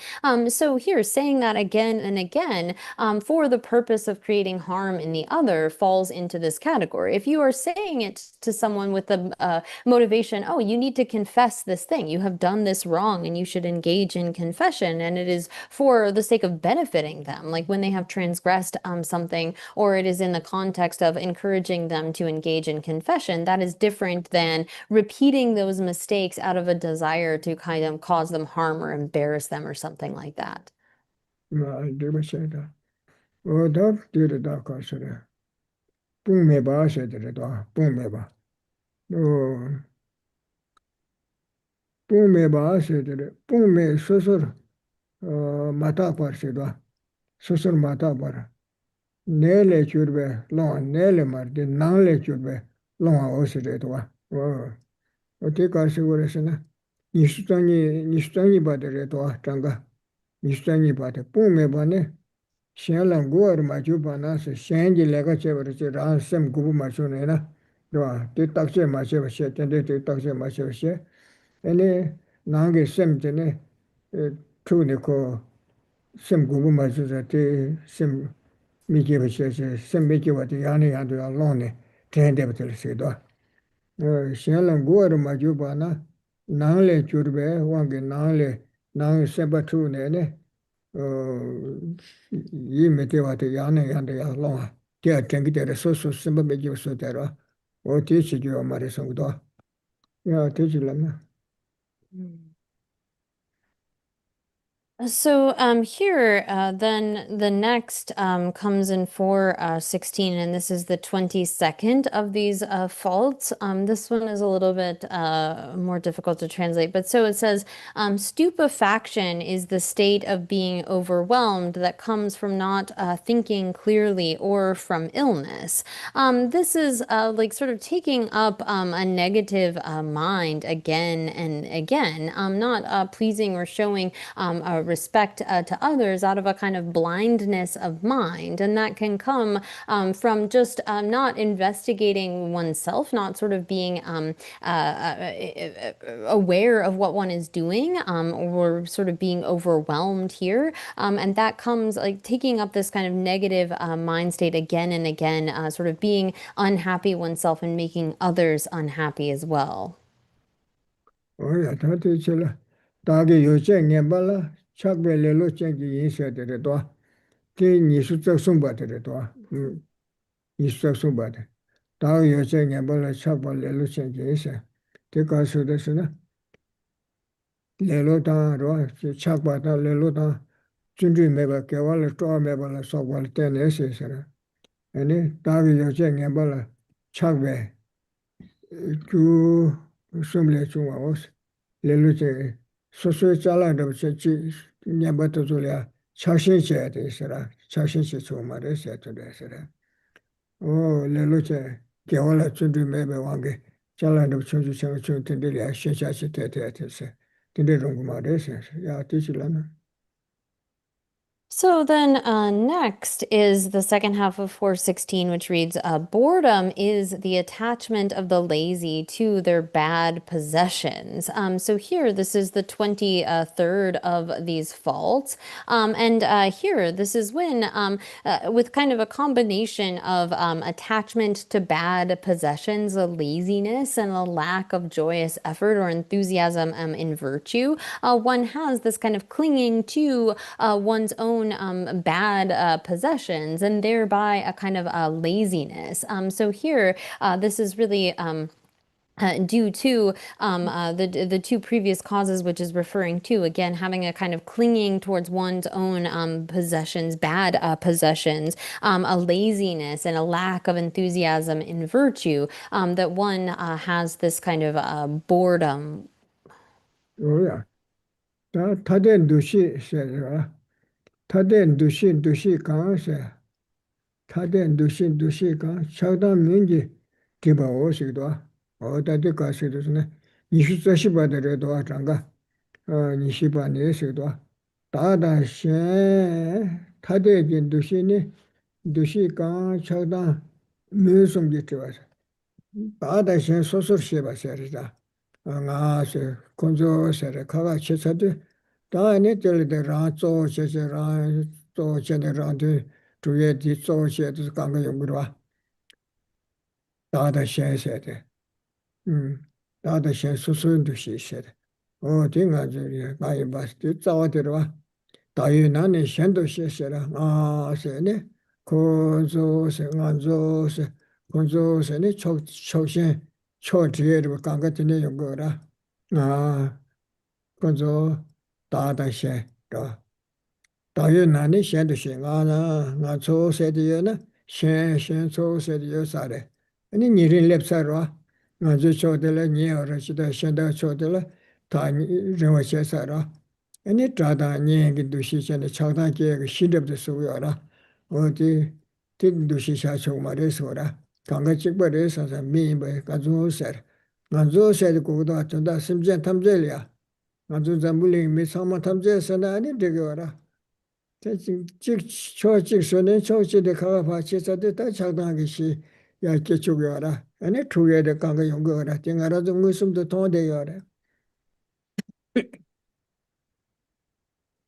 So here, saying that again and again for the purpose of creating harm in the other falls into this category. If you are saying it to someone with the motivation, oh, you need to confess this thing, you have done this wrong and you should engage in confession, and it is for the sake of benefiting them, like when they have transgressed something, or it is in the context of encouraging them to engage in confession, that is different than repeating those mistakes out of a desire to kind of cause them harm or embarrass them or something like that. Nele churbe, longa nele marde, nangle churbe, longa osire Ote kasi na, nishutani bade redoa, tanga, nishutani bade, pume bane, shenlang guar machu bana se, shenji lega chebara che, rang sem gubu machu na, doa, te takche mache vashe, tende te takche mache vashe, ene nange sem tene, tu ne ko, sem gubu machu za, te sem miki vashe, sem miki wate, yani yandu ya longne, tende batele se doa. Shenlang guar maju bana nangle churbe wange nang sebatu ne yi mete wate yane yande ya longa tia tengi tere so semba meji so tera o ti chi jo mare songdo ya ti chi lamna. So here, then the next comes in 4:16, and this is the 22nd of these faults. This one is a little bit more difficult to translate, but so it says, stupefaction is the state of being overwhelmed that comes from not thinking clearly or from illness. This is like sort of taking up a negative mind again and again, not pleasing or showing respect to others out of a kind of blindness of mind. And that can come from just not investigating oneself, not sort of being aware of what one is doing, or sort of being overwhelmed here. And that comes like taking up this kind of negative mind state again and again, sort of being unhappy oneself and making others unhappy as well. Oh yeah, that is dagi yoche ngembala chakbe lelo chengi yinse tere doa ti nisu tsak sumba tere doa nisu tsak sumba tere dagi yoche ngembala chakba lelo chengi yinse te kasu desu na lelo tang roa chakba tang lelo tang chundri meba kewa le toa meba la sokwa le tene ese sara ane dagi yoche ngembala chakbe ku sumle chungwa os lelo che 소소의 잘라도 지 냐바도 졸이야 차신셔야 되서라 차신시 좀 말해서 되서라 오 레로체 개월에 준비 매매 왕게 잘라도 준비 좀 된들이야 시샤시 되서 된대로 말해서 야 되실라나. So then next is the second half of 4:16, which reads, boredom is the attachment of the lazy to their bad possessions. So here, this is the 23rd of these faults. And here, this is when, with kind of a combination of attachment to bad possessions, a laziness, and a lack of joyous effort or enthusiasm in virtue, one has this kind of clinging to one's own bad possessions, and thereby a kind of laziness. So here, this is really due to the two previous causes, which is referring to, again, having a kind of clinging towards one's own possessions, bad possessions, a laziness and a lack of enthusiasm in virtue, that one has this kind of boredom. Oh yeah, 타된 두시 세라 타된 두시 강세 타된 두시 강 차다 민지 tiba o shikidwa, o dati ka shikidwa, nishu zashiba dara dwa changa, nishiba ne shikidwa, dada shen, tade jin dushi ni, dushi kaan chakdaan, myu sumji tiba sa, dada shen sosur sheba sarita, nga se, kunzo sara, kaga che sati, daa ne tili de rang zo che che, rang zo che ne rang tu, tuye di zo che tu kanga yungirwa, dada shen sari. 다들 신 수수인도 시시래. 딩아 저기 많이 봤지. 싸워들어. 다이 나는 신도 시시라. 세네. 고조세 안조세 고조세네 초신 초지에로 강가진에 연거라. 아 고조 다다시 또 다이 나는 신도 신아나 나 초세디에나 신 초세디에 사래. 아니 니린 랩사로 ngāzu chōtila nye ora shida shindā chōtila tā rīwa che sārā. Ani trādā nye ngi dushi chana chākdā kia ka shidabda sugu ora. O ti dushi shā chōg ma rī sōra. Kāngā chikpa rī sāsā mī bā ngāzu sār. Ngāzu sār kukdā chōndā simjian tamzē liya. Ngāzu zambuli mī sāma tamzē sāna ani dhigi ora. Chik chō chik sōni chō chidi kāgā pā chi sādi tā chākdā ki shi ya ke chūgi ora. Ani chūgi de kāngā yungi ora. Ti ngā rāzu ngū sumdu tōngde ora.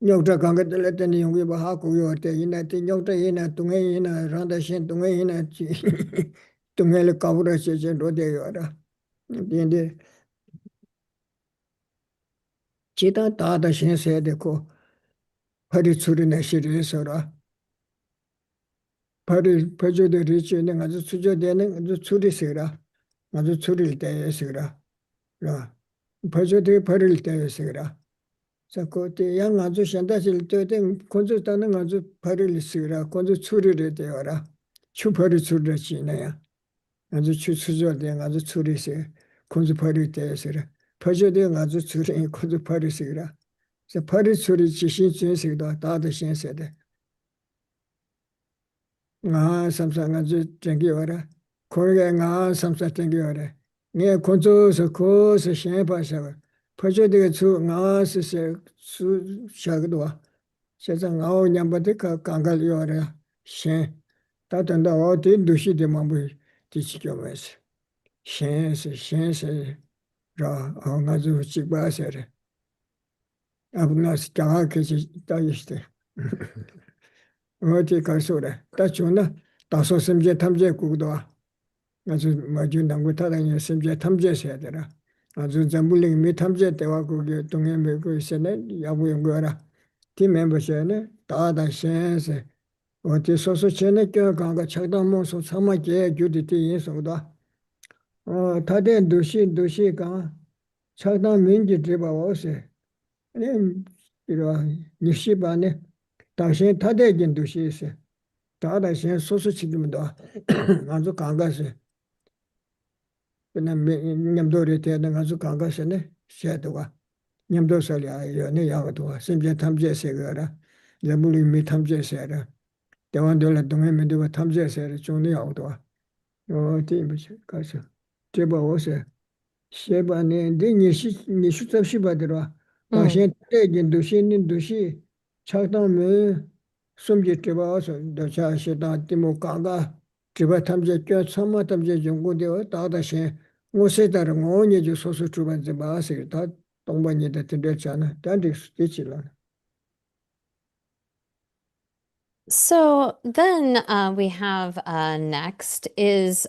Nyokta kāngā tila tani yungi bā hā kugi ora. Ina ti nyokta ina tūngai ina rānda shen tūngai ina chi tūngai li kāpura che chen rōde ora. Tindi chita tāda shen se de ko pari tsuri na shiri sora. Pari pajo de richi ne ngā zu tsujo de ne ngā zu tsuri sira. ngā zu tsuril taya sikira. Pacho de paril taya sikira. Sako te ya ngā zu shantasil taya te konzo tana ngā zu paril sikira, konzo tsuril taya ora. Chu pari tsurila chi na ya. Ngā zu chu tsujo de ngā zu tsuri sikira, konzo paril taya sikira. Pacho de ngā zu tsuri, konzo pari sikira. Sa pari tsuri chi shin chun sikira, tada shin sikira. Ngā samsa ngā zu tengi ora. Kore가 ngā samsa tengi ora. Ngā konzo sa ko sa shen pa shaga. Pacho de tsu ngā sa su shagdwa. Shasa ngā o nyamba de ka kangal ora shen. Ta tanda o de dushi de mambu di chikyo mas. Shen sa ra o ngā zu chikba sa re. Abu ngā sa kya ke chi ta yishte. O de ka so re. Ta chuna taso semje tamje kukdwa. 아주 마주 남고 타다니 심지어 탐제해야 되라. 아주 잠불링 미 탐제 때와 거기 동해 메고 있으네 야부 연구하라. 팀 멤버셔네 다다 센세 어디 소소 전에 겨 강가 착담모서 사마게 규디티 인소다. 다데 도시가 착담 민지 드바 오세. 아니 이러 니시바네 당신 다데긴 도시에서 다다 센 소소 지금도 아주 강가세 냠도리 때는 아주 강가시네 셰도가 냠도 살이야 여네 야가도 심지어 탐제세거라 레물이 미 탐제세라 대원들 동에 메도 탐제세라 종이 야가도 티미시 가서 제바 오세 셰바네 니시 잡시바들어 당신 때긴 도시는 도시 차다메 숨지 제바서 도차시다 티모 강가 제바 탐제 껴 참마 탐제 연구되어 다다시 ngose tar ngonye ju soso chuban ze ba se ta tongba ni de de chana ta de chila. So then we have next is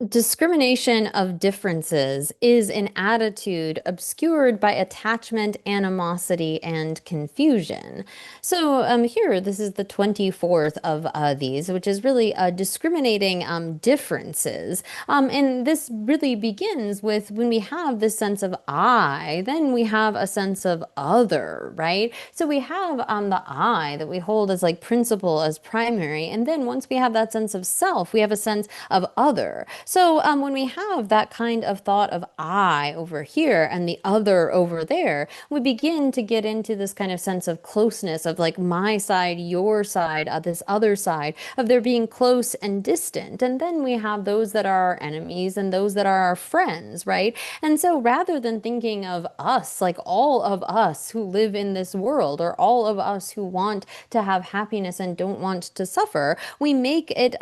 discrimination of differences is an attitude obscured by attachment, animosity, and confusion. So here, this is the 24th of these, which is really discriminating differences. And this really begins with when we have this sense of I, then we have a sense of other, right? So we have the I that we hold as like principal, as primary. And then once we have that sense of self, we have a sense of other. So when we have that kind of thought of I over here and the other over there, we begin to get into this kind of sense of closeness of like my side, your side, this other side, of there being close and distant. And then we have those that are our enemies and those that are our friends, right? And so rather than thinking of us, like all of us who live in this world, or all of us who want to have happiness and don't want to suffer, we make it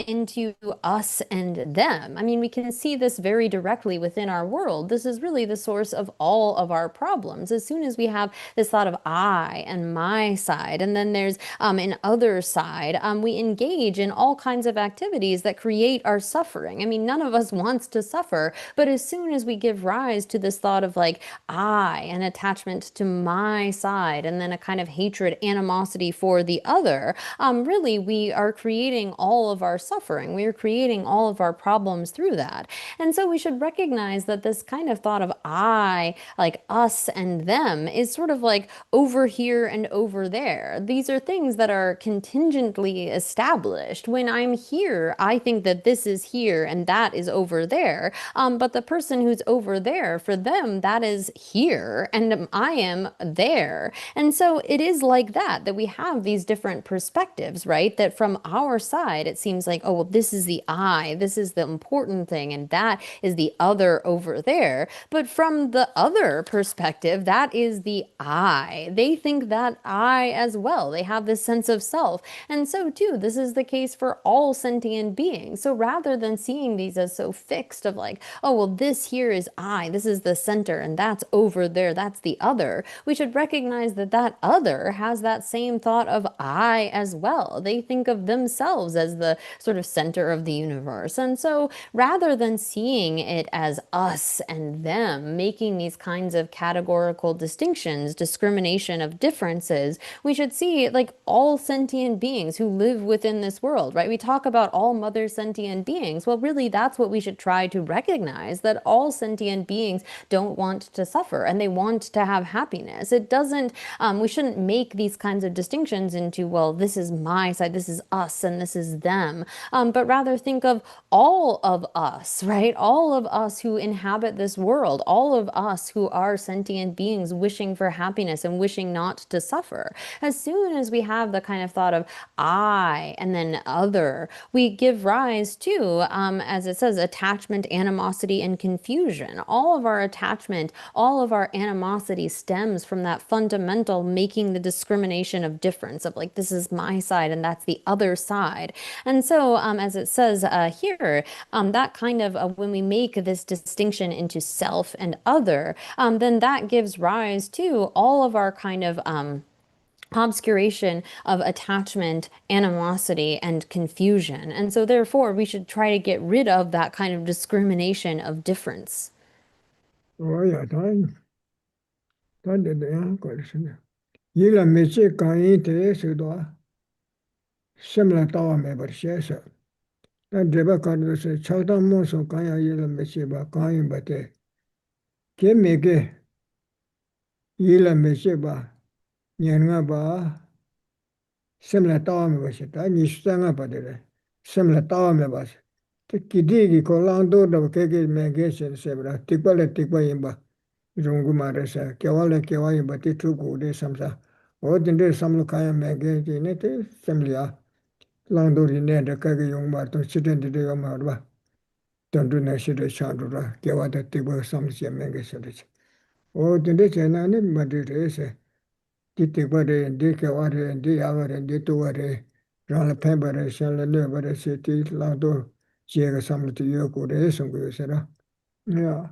into us and them. I mean, we can see this very directly within our world. This is really the source of all of our problems. As soon as we have this thought of I and my side, and then there's an other side, we engage in all kinds of activities that create our suffering. I mean, none of us wants to suffer, but as soon as we give rise to this thought of like I, an attachment to my side, and then a kind of hatred, animosity for the other, really we are creating all of our suffering. We are creating all of our problems through that. And so we should recognize that this kind of thought of I, like us and them, is sort of like over here and over there. These are things that are contingently established. When I'm here, I think that this is here and that is over there. But the person who's over there, for them, that is here and I am there. And so it is like that, that we have these different perspectives, right? That from our side, it seems like, oh, well, this is the I, this is the important thing, and that is the other over there. But from the other perspective, that is the I. They think that I as well. They have this sense of self. And so too, this is the case for all sentient beings. So rather than seeing these as so fixed of like, oh, well, this here is I, this is the center, and that's over there, that's the other, we should recognize that that other has that same thought of I as well. They think of themselves as the sort of center of the universe. And so rather than seeing it as us and them, making these kinds of categorical distinctions, discrimination of differences, we should see like all sentient beings who live within this world, right? We talk about all mother sentient beings. Well, really, that's what we should try to recognize, that all sentient beings don't want to suffer and they want to have happiness. It doesn't, we shouldn't make these kinds of distinctions into, well, this is my side, this is us, and this is them, but rather think of all of us, right? All of us who inhabit this world, all of us who are sentient beings wishing for happiness and wishing not to suffer. As soon as we have the kind of thought of I and then other, we give rise to, as it says, attachment, animosity, and confusion. All of our attachment, all of our animosity stems from that fundamental making the discrimination of difference, of like, this is my side and that's the other side. And so, as it says here, that kind of, when we make this distinction into self and other, then that gives rise to all of our kind of obscuration of attachment, animosity, and confusion. And so therefore, we should try to get rid of that kind of discrimination of difference. Oh, yeah, that did the question. Yila Michi Kain Te Sudo, similar Tower member shares. That Deba Cardus, Chowda Monso Kaya Yila Michi Ba Kain Bate. Kimike Yila Michi Ba, Yanga Ba, similar Tower members, Nishanga Padere, similar Tower members. The Kidigi Colando, the Kegi Megation Sebra, Tipala Tipa Rungumaresa, Kawala Kawai, but it took good samsa. Or the some Kaya Megate in it, Semlia, Lando in the Kagi Young Martin, sitting the day of Marva. Don't do Nashida Chandra, Kawata Tiba, some Megasodich. Or the day and anybody is a Titibody and Dikawari and Diavar and Dituare, Rana Pember, Shall never city, Lando, Chiega some to Yoko, Esum, yeah.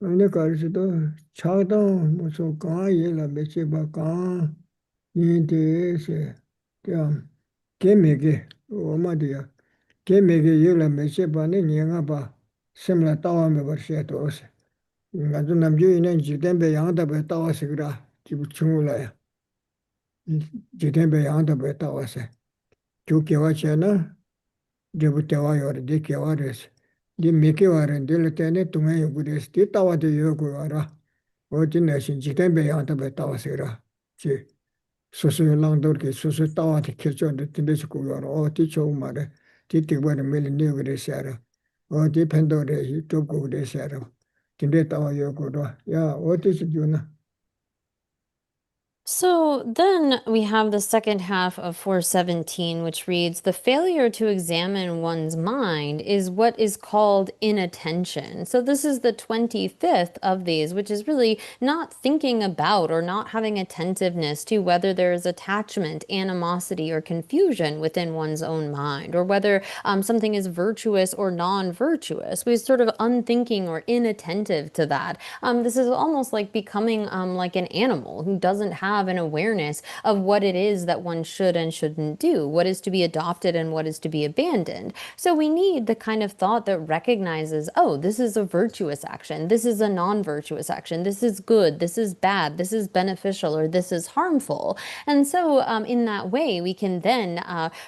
Ane karisi to chakdang muso kaan ye la meche ba kaan yin te se kya ke mege oma diya ke mege ye la meche ba ne nyenga ba semla tawa me bar she to se nga tu nam ju inen jiten be yang da be tawa se gra jibu chungu la ya jiten be yang da be tawa se ju kewa che na jibu tewa yore de kewa res di meke waren de le tene tunga yogu res di tawa de yogu wara 어진내신 지대배 양답에 따와서라 지 소소의 랑도르게 소소 따와서 결정을 듣는데서 그거로 어디 좋은 말에 뒤뒤버리 밀리 내그래서라 depend on the job go de sero. Tinde tawa yo go do. Yeah, what is it you know? So then we have the second half of 417, which reads, the failure to examine one's mind is what is called inattention. So this is the 25th of these, which is really not thinking about or not having attentiveness to whether there is attachment, animosity, or confusion within one's own mind, or whether something is virtuous or non-virtuous. We're sort of unthinking or inattentive to that. This is almost like becoming like an animal who doesn't have an awareness of what it is that one should and shouldn't do, what is to be adopted and what is to be abandoned. So we need the kind of thought that recognizes, oh, this is a virtuous action, this is a non-virtuous action, this is good, this is bad, this is beneficial, or this is harmful. And so in that way, we can then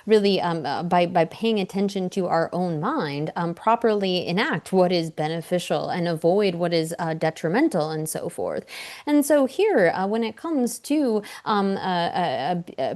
really, by paying attention to our own mind, properly enact what is beneficial and avoid what is detrimental and so forth. And so here, when it comes to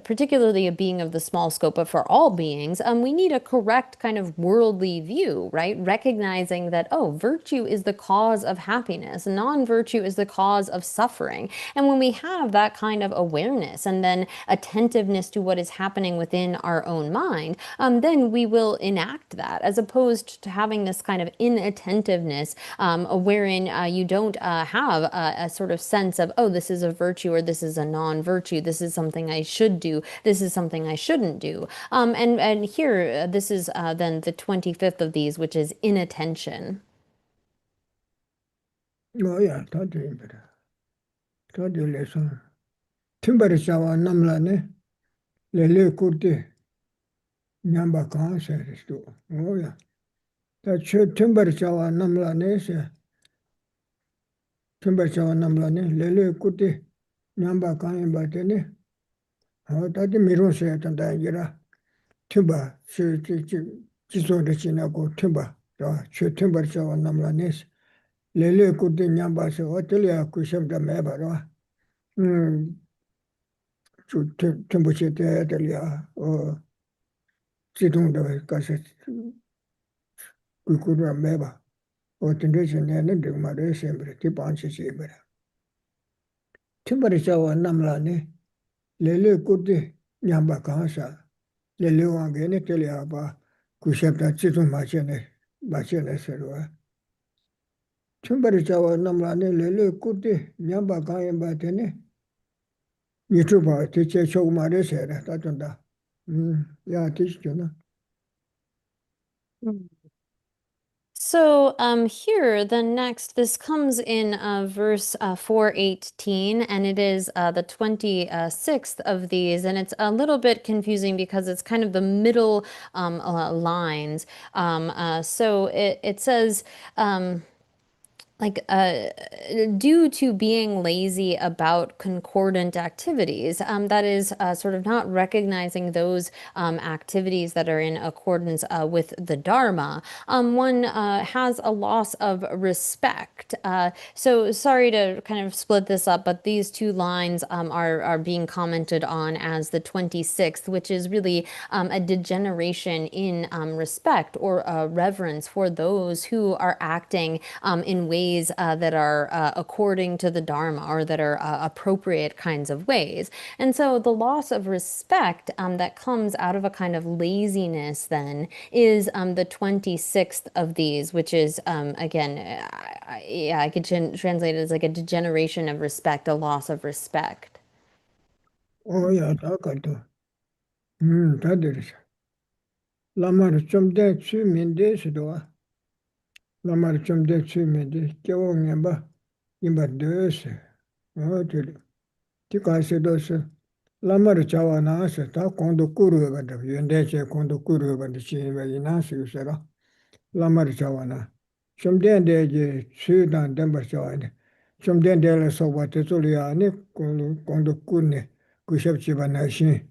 particularly a being of the small scope, but for all beings, we need a correct kind of worldly view, right? Recognizing that, oh, virtue is the cause of happiness, non-virtue is the cause of suffering. And when we have that kind of awareness and then attentiveness to what is happening within our own mind, then we will enact that, as opposed to having this kind of inattentiveness wherein you don't have a sort of sense of, oh, this is a virtue or this is a non-virtue, this is something I should do, this is something I shouldn't do. And here, this is then the 25th of these, which is inattention. Oh yeah, that is better. That is lesson. Timber shawa namla ne lele kurte nyamba kan se resto. Oh yeah. That should timber shawa namla ne se timber shawa namla ne lele kurte nyamba kan bate ne. Oh, that is miron se tanda gira. Timber she jiso de china go timber. Should timber shawa namla ne se lele kurte nyamba se hotelia kushab da meba. Tembuche te delia o zidong de kase kukura meba o tendeche ne de mare sempre ti panche sempre timbare chawa namla ne lele kude nyamba kansa lele wange ne telia ba kushapta zidong mache ne serwa timbare chawa namla ne lele kude nyamba kanyamba tene YouTube teacher show mare sera tatunda ya teach na. So here, then next, this comes in verse 418, and it is the 26th of these, and it's a little bit confusing because it's kind of the middle lines. So it says, due to being lazy about concordant activities, that is sort of not recognizing those activities that are in accordance with the Dharma, one has a loss of respect. So sorry to kind of split this up, but these two lines are being commented on as the 26th, which is really a degeneration in respect or reverence for those who are acting in ways that are according to the Dharma or that are appropriate kinds of ways. And so the loss of respect that comes out of a kind of laziness then is the 26th of these, which is, again, I could translate it as like a degeneration of respect, a loss of respect. Oh yeah, that that is. Lamar chomde chu minde sido. Lamar chomde chu minde kyo ngamba imba dose. Oh tiri. Tika sido se. Lamar chawa na se ta kondo kuru banda yende che kondo kuru banda chi ba ina se usera. Lamar chawa na. Chomde de je chu dan dembar chawa ne. Chomde de la so wa te tuli ya ne kondo kurne kushab chi ba na shin.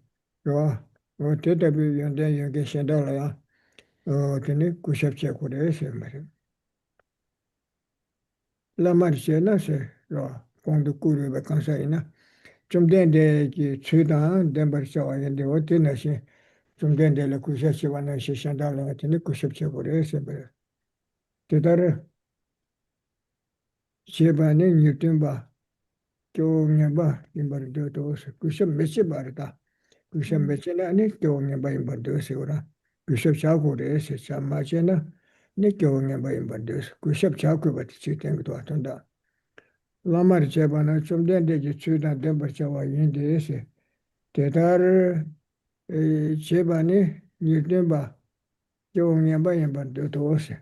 Yo. O te tabi yende yenge shendala ya. Tene kushapche kore se mare. La marche na se ro kondo kuru be kansa ina. Chumden de ki chudan dembar chawa yende wote na se chumden de la kushapche wana se shandala tene kushapche kore se mare. Tedar Chebane Newtonba, Kyonyaba, Imbardos, Kusha Mechibarda, Kusha Mechena, Nikyonyaba Imbardosura, Kusha Chaku, Samachena, Nikyonyaba Imbardos, Kusha Chaku, but cheating to Atanda. Lamar Chebana, some then they just shoot at them, but Chawa in the essay. Tedar Chebane Newtonba, Kyonyaba Imbardos,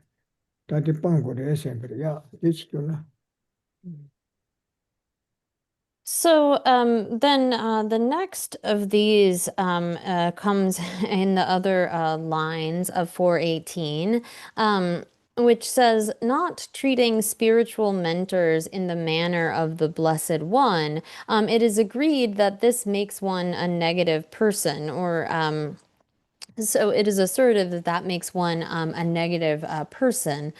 Tatipango, the essay, yeah, it's gonna. So then the next of these comes in the other lines of 418, which says, not treating spiritual mentors in the manner of the Blessed One. It is agreed that this makes one a negative person, or so it is asserted that that makes one a negative person.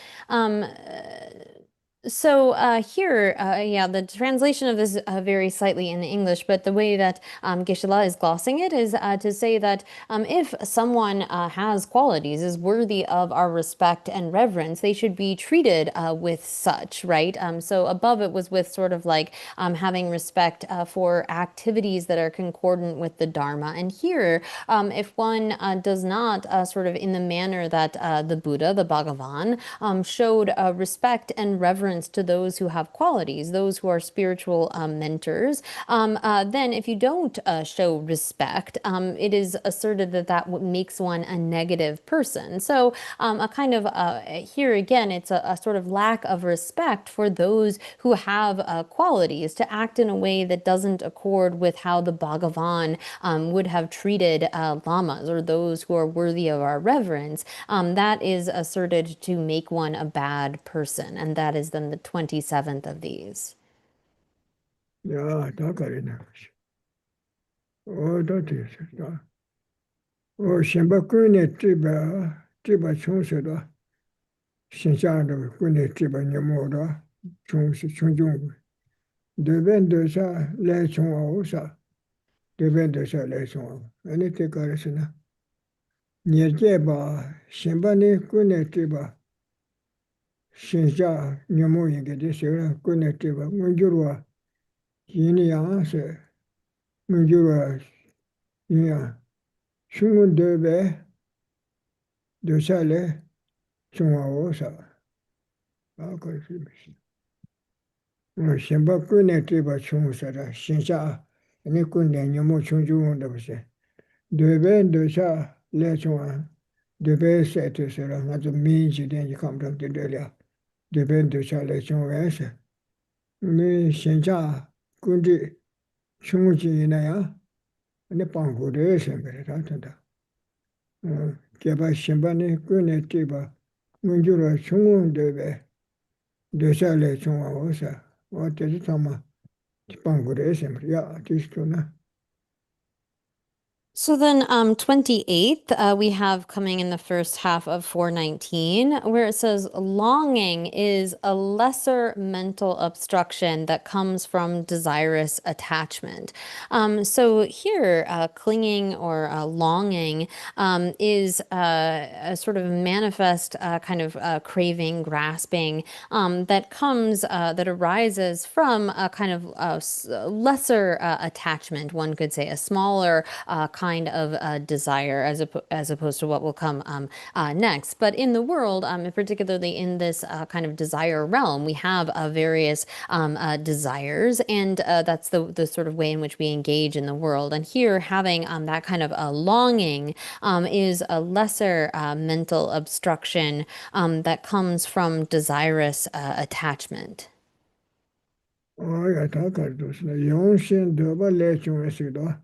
So here, yeah, the translation of this varies slightly in the English, but the way that Geshe-la is glossing it is to say that if someone has qualities, is worthy of our respect and reverence, they should be treated with such, right? So above it was with sort of like having respect for activities that are concordant with the Dharma. And here, if one does not sort of in the manner that the Buddha, the Bhagavan, showed respect and reverence to those who have qualities, those who are spiritual mentors, then if you don't show respect, it is asserted that that makes one a negative person. So a kind of, here again, it's a sort of lack of respect for those who have qualities, to act in a way that doesn't accord with how the Bhagavan would have treated lamas or those who are worthy of our reverence. That is asserted to make one a bad person, and that is then the 27th of these. Yeah, Takarina. Oh, that is. Oh, Shimbakune Tiba Chonsada. Shinshada Kune Tiba Yamoda. Chonjung. The vendors Lechon Osa. The vendors Lechon. Anything Karisana. Nirjeba Shimbani Kune Tiba. Shinsha Yamu Yingedisera Kune Tiba. Munjurwa. Yiniase. Munjurwa. Yeah. Shungun debe dosale chungwa osa. Shimba kune tiba chungsara, shinsha, ane kunde nyamu chungju wanda base. Debe dosa le chungwa, debe sete sara, ngazo minji denji kamdang didelia. Debe dosa le chungwa ese. Mi shinsha kundi chungji inaya, ane pangu de ese mbere tatanda. Keba shimba ni kune tiba, munjura chungun debe, dosha le chungwa osa. What is it, Tama? Tipanguresem, yeah, Tistuna. So then 28th, we have coming in the first half of 419, where it says, longing is a lesser mental obstruction that comes from desirous attachment. So here, clinging or longing is a sort of manifest kind of craving, grasping that comes, that arises from a kind of lesser attachment, one could say, a smaller kind of desire as opposed to what will come next. But in the world, particularly in this kind of desire realm, we have various desires, and that's the sort of way in which we engage in the world. And here, having that kind of longing is a lesser mental obstruction that comes from desirous attachment. Oh, yeah, Takardos, Yonshin, Doba Lechon Esido.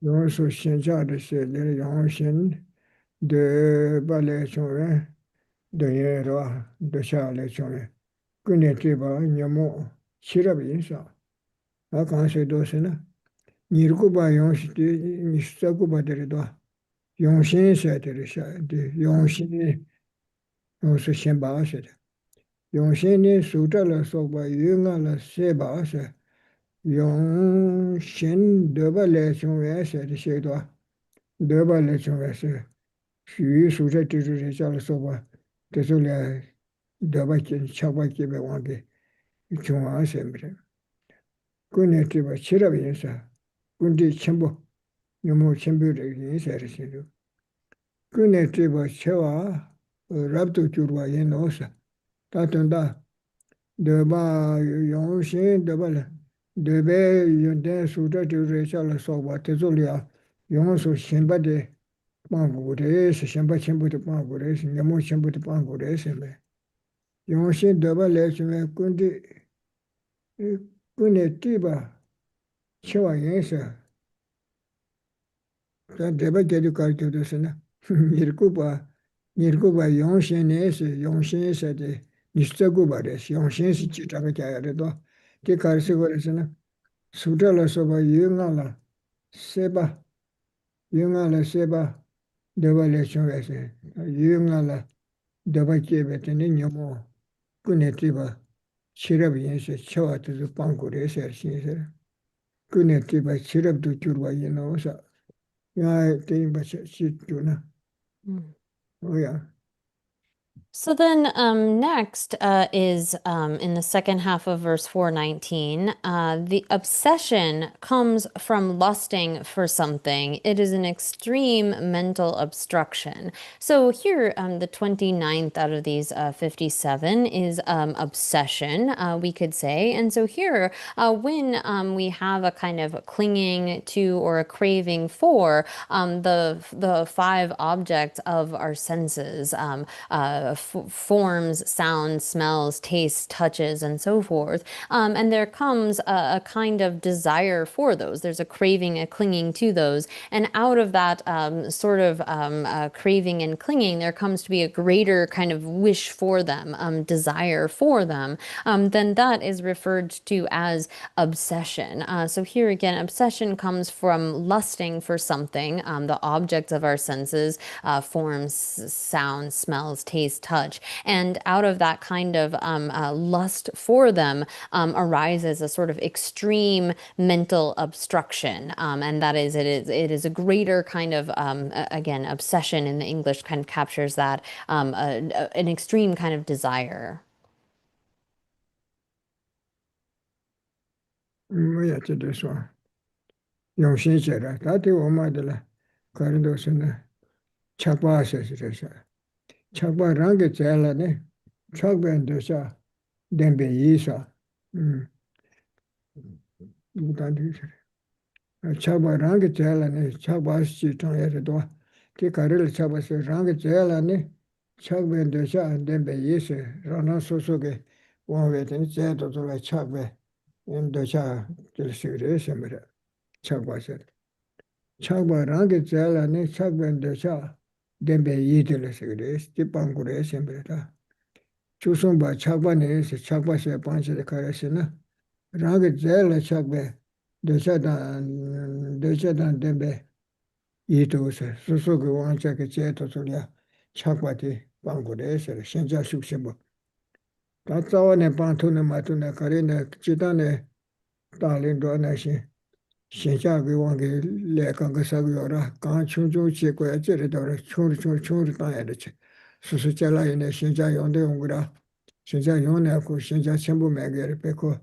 Yonso Shinja de Sele, Yonshin, de Balechon, de Yero, de Shalechon, Kunetiba, Yamo, Shirabinsa. I can't say dosena. Nirkuba Yonshi, Nistakuba de Redo. Yonshin said the Yonshin, also Shemba said. Yongxin Sutra la Soba Yunga la Seba se Yongxin Deba Le Chong se de Shedwa Deba Le Chong se Xu Sutra Titu de Chala Soba de Zulia 더바치 차바치 배wan게 중앙 셈bre 군에 tiba 치라비에서 군디 첨부 요모 첨부를 인사르시도 군에 tiba 쳐와 랍도 주르와 예노사 따던다 더바 용신 더발 더베 윤데 수다 주르샤라 소바 테졸이야 용소 신바데 빵고레스 신바 첨부도 빵고레스 요모 첨부도 빵고레스메 용신 더발 레스메 군디 군에 tiba 쳐와 예서 deba gedu kargyodo sana nirkuba yongshen ese de nistaguba res yongshen si chitaka kaya do de karsi gore sana sudala soba yunga la seba deba lechon ese yunga la deba kebe tene nyomo kune tiba chirab yense chawa tuzu pangure ese arsin kune tiba chirab du churwa yena osa Yeah, think but she do na. Oh yeah. So then next is in the second half of verse 419, the obsession comes from lusting for something. It is an extreme mental obstruction. So here, the 29th out of these 57 is obsession, we could say. And so here, when we have a kind of clinging to or a craving for the five objects of our senses, forms, sounds, smells, tastes, touches, and so forth. And there comes a kind of desire for those. There's a craving, a clinging to those. And out of that sort of craving and clinging, there comes to be a greater kind of wish for them, desire for them. Then that is referred to as obsession. So here again, obsession comes from lusting for something, the objects of our senses, forms, sounds, smells, taste, touch. And out of that kind of lust for them arises a sort of extreme mental obstruction. And that is, it is a greater kind of, again, obsession in the English kind of captures that, an extreme kind of desire. Yeah, to this one. Yongshin chera. Tati omadala. Karindo sana. Chakpa sesa. Chakpa rangi chela ne. Chakpa dosa. Dembe yisa. Chakpa rangi chela ne. Chakpa si tangere doa. Ti karil chakpa se rangi chela ne. Chakpa dosa dembe yisa. Rana sosoge. Wangwe teni cheto tola chakpa. Dosa kilsigre semere. Chakpa se. Chakpa rangi chela ne. Chakpa dosa dembe yidele sigre. Ti pangure semere ta. Chusumba chakpa ne se chakpa se panche de karese na. Rangi chela chakpa dosa dan dembe yido se. Susuge wangcha ke cheto tola chakpa ti pangure semere. Shenja shukshimbo. Ta tsawa ne pantu ne matu ne kare ne chita ne talin do na shin. Shenja ge wange le kanga sagu yora. Kaan chung chung chi kwaya chiri dora. Chung tanya de che. Susu chala ine shenja yonde yongura. Shenja yonne ako shenja chenpu megere peko.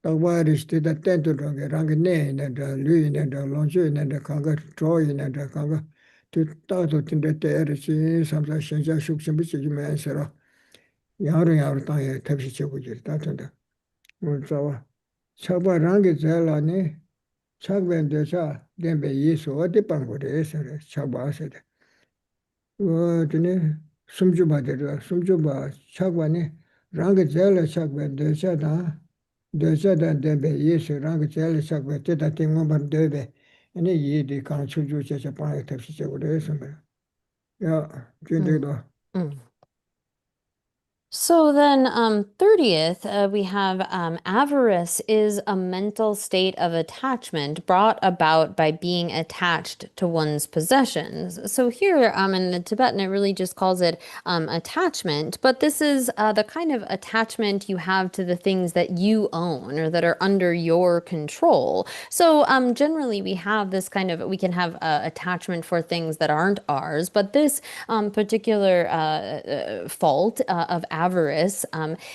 Takwa rishti da tentu ronge rangi ne ine da lu ine da longchu ine da kanga tro ine da kanga. Tu tato tinte te ere chi samsa shenja shukshimbi chi jume ensera. Yaru tanya tabshi cheku jiri tatanda. Tsawa. Chakpa rangi zela ne. Chakpa desa dembe yiso odi pangure esere. Chakpa asere. Tene sumchuba dira. Sumchuba chakpa ne. Rangi zela chakpa desa dan dembe yiso. Rangi zela chakpa teta tingombar debe. Ene yidi kaan chuchu checha panya tabshi cheku esere. Ya, jindido. So then 30th, we have avarice is a mental state of attachment brought about by being attached to one's possessions. So here in the Tibetan, it really just calls it attachment, but this is the kind of attachment you have to the things that you own or that are under your control. So generally we have this kind of, we can have attachment for things that aren't ours, but this particular fault of avarice avarice,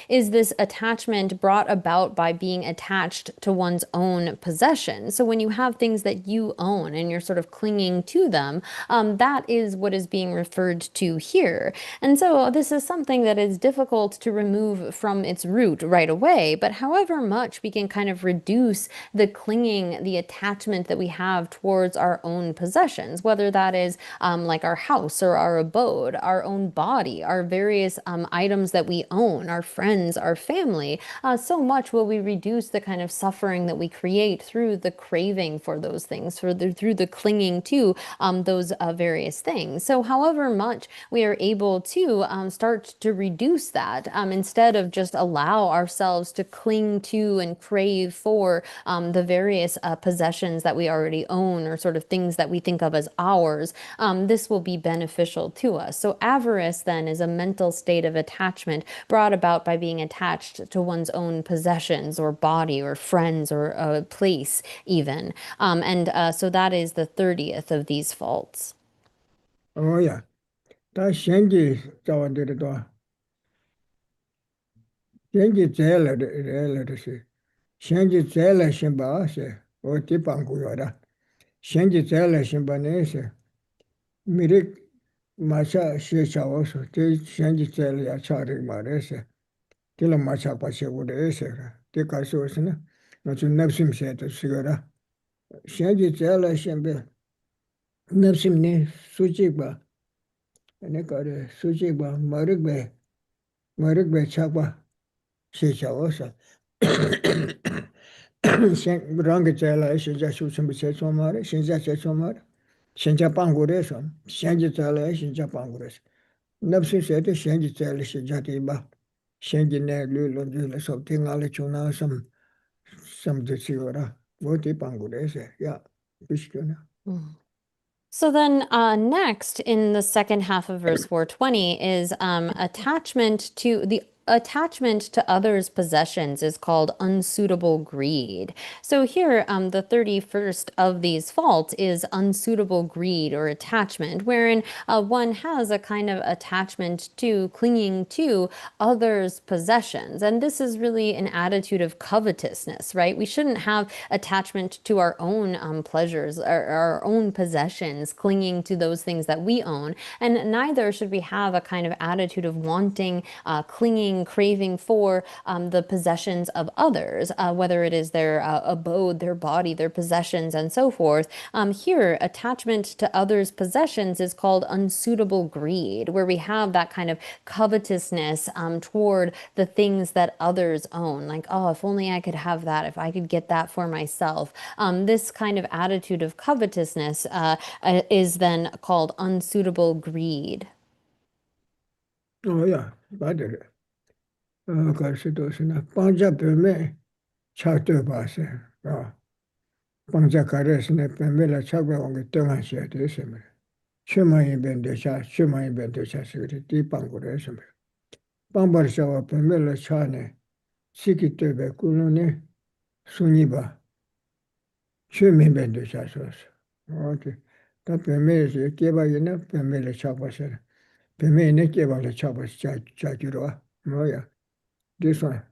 is this attachment brought about by being attached to one's own possession. So when you have things that you own and you're sort of clinging to them, that is what is being referred to here. And so this is something that is difficult to remove from its root right away, but however much we can kind of reduce the clinging, the attachment that we have towards our own possessions, whether that is like our house or our abode, our own body, our various items that we own, our friends, our family, so much will we reduce the kind of suffering that we create through the craving for those things, through the clinging to those various things. So however much we are able to start to reduce that, instead of just allow ourselves to cling to and crave for the various possessions that we already own, or sort of things that we think of as ours, this will be beneficial to us. So avarice then is a mental state of attachment brought about by being attached to one's own possessions or body or friends or a place even. So that is the 30th of these faults. Oh yeah. 다 현지 자원들도 현지 제일을 현지 제일 신바세 어디 방구요라 현지 제일 신바네세 미리 마차 시차워서 대 현지 제일야 차리 말해서 딜라 마차 빠세고래서 대가서스는 너좀 납심세도 시거라 현지 제일 신바 납심네 수직바 내가 수직바 머릭베 차바 시차워서 rang chala shinja shuchim che chomare shinja che chomare shinja pangure so shinja chala shinja pangure napsi se de shinja chala shinja de ba shinja ne lu lu lu so tingale chuna sam de sigora wo de pangure se ya bishkuna. So then next in the second half of verse 420 is attachment to others' possessions is called unsuitable greed. So here, the 31st of these faults is unsuitable greed or attachment, wherein one has a kind of attachment to clinging to others' possessions. And this is really an attitude of covetousness, right? We shouldn't have attachment to our own pleasures, or our own possessions, clinging to those things that we own. And neither should we have a kind of attitude of wanting, clinging, craving for the possessions of others, whether it is their abode, their body, their possessions, and so forth. Here, attachment to others' possessions is called unsuitable greed, where we have that kind of covetousness toward the things that others own. Like, oh, if only I could have that, if I could get that for myself. This kind of attitude of covetousness is then called unsuitable greed. Oh yeah, badere. Karsidosina panja peme chakte base. Panja karesne peme la chakbe onge tenga sia de semre. Chemayi bende cha sigre di pangure semre. Pambar shawa peme la chane sikitebe kulune suniba. Chemayi bende cha sos. Okay. Ta peme se keba yena peme la chakba ser. Peme ne keba la chakba cha juro. Oh yeah. This one.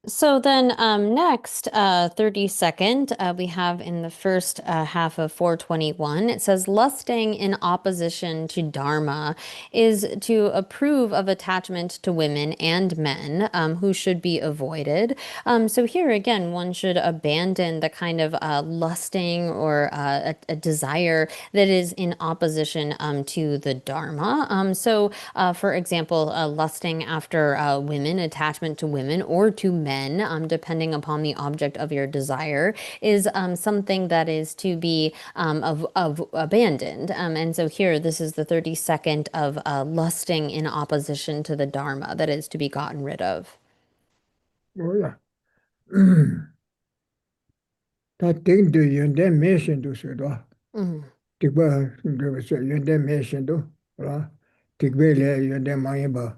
So then next, 32nd, we have in the first half of 421, it says, lusting in opposition to dharma is to approve of attachment to women and men who should be avoided. So here again, one should abandon the kind of lusting or a desire that is in opposition to the dharma. So for example, lusting after women, attachment to women, or to men, depending upon the object of your desire, is something that is to be abandoned. And so here, this is the 32nd of lusting in opposition to the dharma that is to be gotten rid of. Oh yeah. That thing do you then mention to say that? Tikba you then mention to, right? Tikbele you then mayba.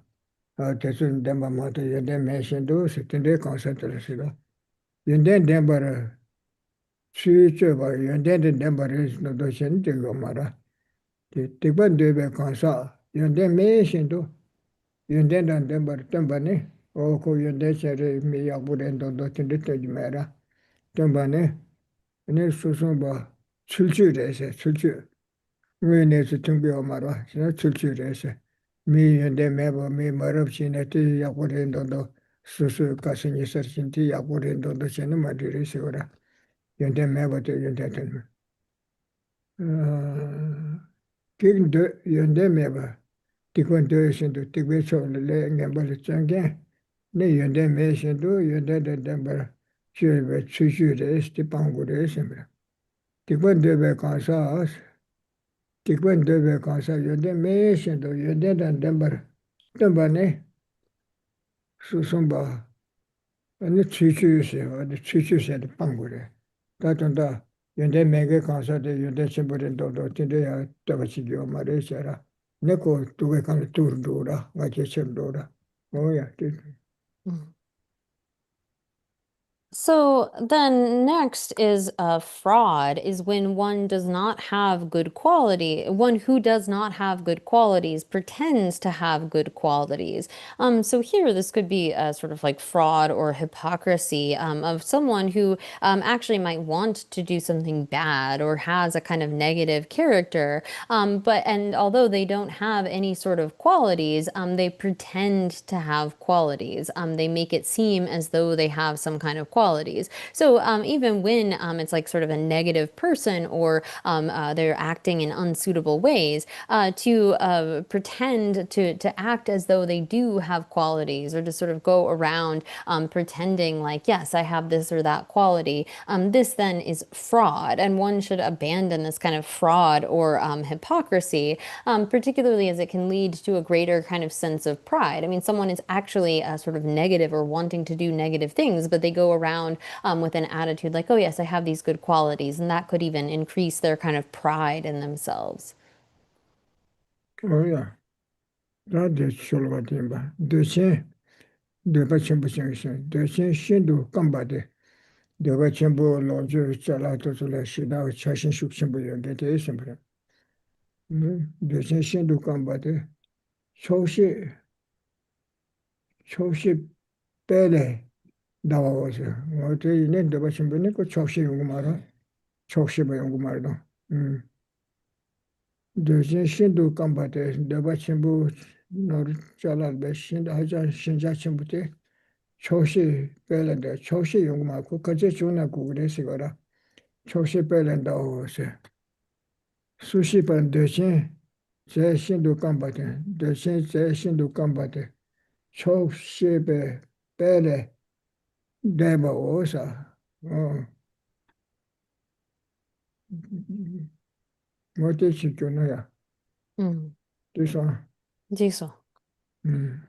Tesun demba mata you then mention to sitting there concept to say that. You then demba future you then demba is no doshin to go mara. Tikba debe consa 연대 매신도 연대단 덴버 덴바네 오고 연대 제레 미 약부렌도 도친데 되지 마라 덴바네 네 소소 봐 출주래서 출주 왜내서 준비하고 말아 진짜 출주래서 미 연대 매버 미 머럽시네 티 약부렌도 소소 가슴이 서신티 약부렌도 저는 말이래서라 연대 매버도 연대든 그 연대 매버 Tikwan shindu tikwe chokla le ngambala changen, ne yonde me shindu yonde de dambara chirwe chuchu res ti pangu res mbra. Tikwan debe kansa yonde me shindu yonde de dambara damba ne susumba ane chuchu se ane chuchu se de pangu re. Tatanda yonde mege kansa de yonde chimburin dodo tinde ya tabachigyo ma re chara. Neko tuwe kana turdura, ngache chendura. Oh yeah. Mm. So then next is fraud is when one does not have good quality. One who does not have good qualities pretends to have good qualities. So here this could be sort of like fraud or hypocrisy of someone who actually might want to do something bad or has a kind of negative character. And although they don't have any sort of qualities, they pretend to have qualities. They make it seem as though they have some kind of qualities. So even when it's like sort of a negative person or they're acting in unsuitable ways, to pretend to act as though they do have qualities or to sort of go around pretending like, yes, I have this or that quality. This then is fraud, and one should abandon this kind of fraud or hypocrisy, particularly as it can lead to a greater kind of sense of pride. I mean, someone is actually sort of negative or wanting to do negative things, but they go around with an attitude like, oh yes, I have these good qualities, and that could even increase their kind of pride in themselves. Oh yeah. That is Shulvatimba. Dushin, Dubachimbushing, Dushin Shindu Kambade, Dubachimbu Loju Chalato Shida, Chashin Shukshimbu, get a simple. Dushin Shindu Kambade, Choshi Pele, Dawasa. What you need the Bachimbunico, Choshi Umara, Choshi by Umaro. Dushin Shindu Kambade, Dubachimbu Nor Chalal Beshin, Haja Shinjachimbuti. 초시 빼는데 초시 용마고 그제 주나 구글에서거라 초시 빼는다고 해서 수시 번 대신 제 신도 깜바데 대신 제 신도 깜바데 초시 빼래 내가 오사 뭐지 지켜놔야 그래서 Jiso. 음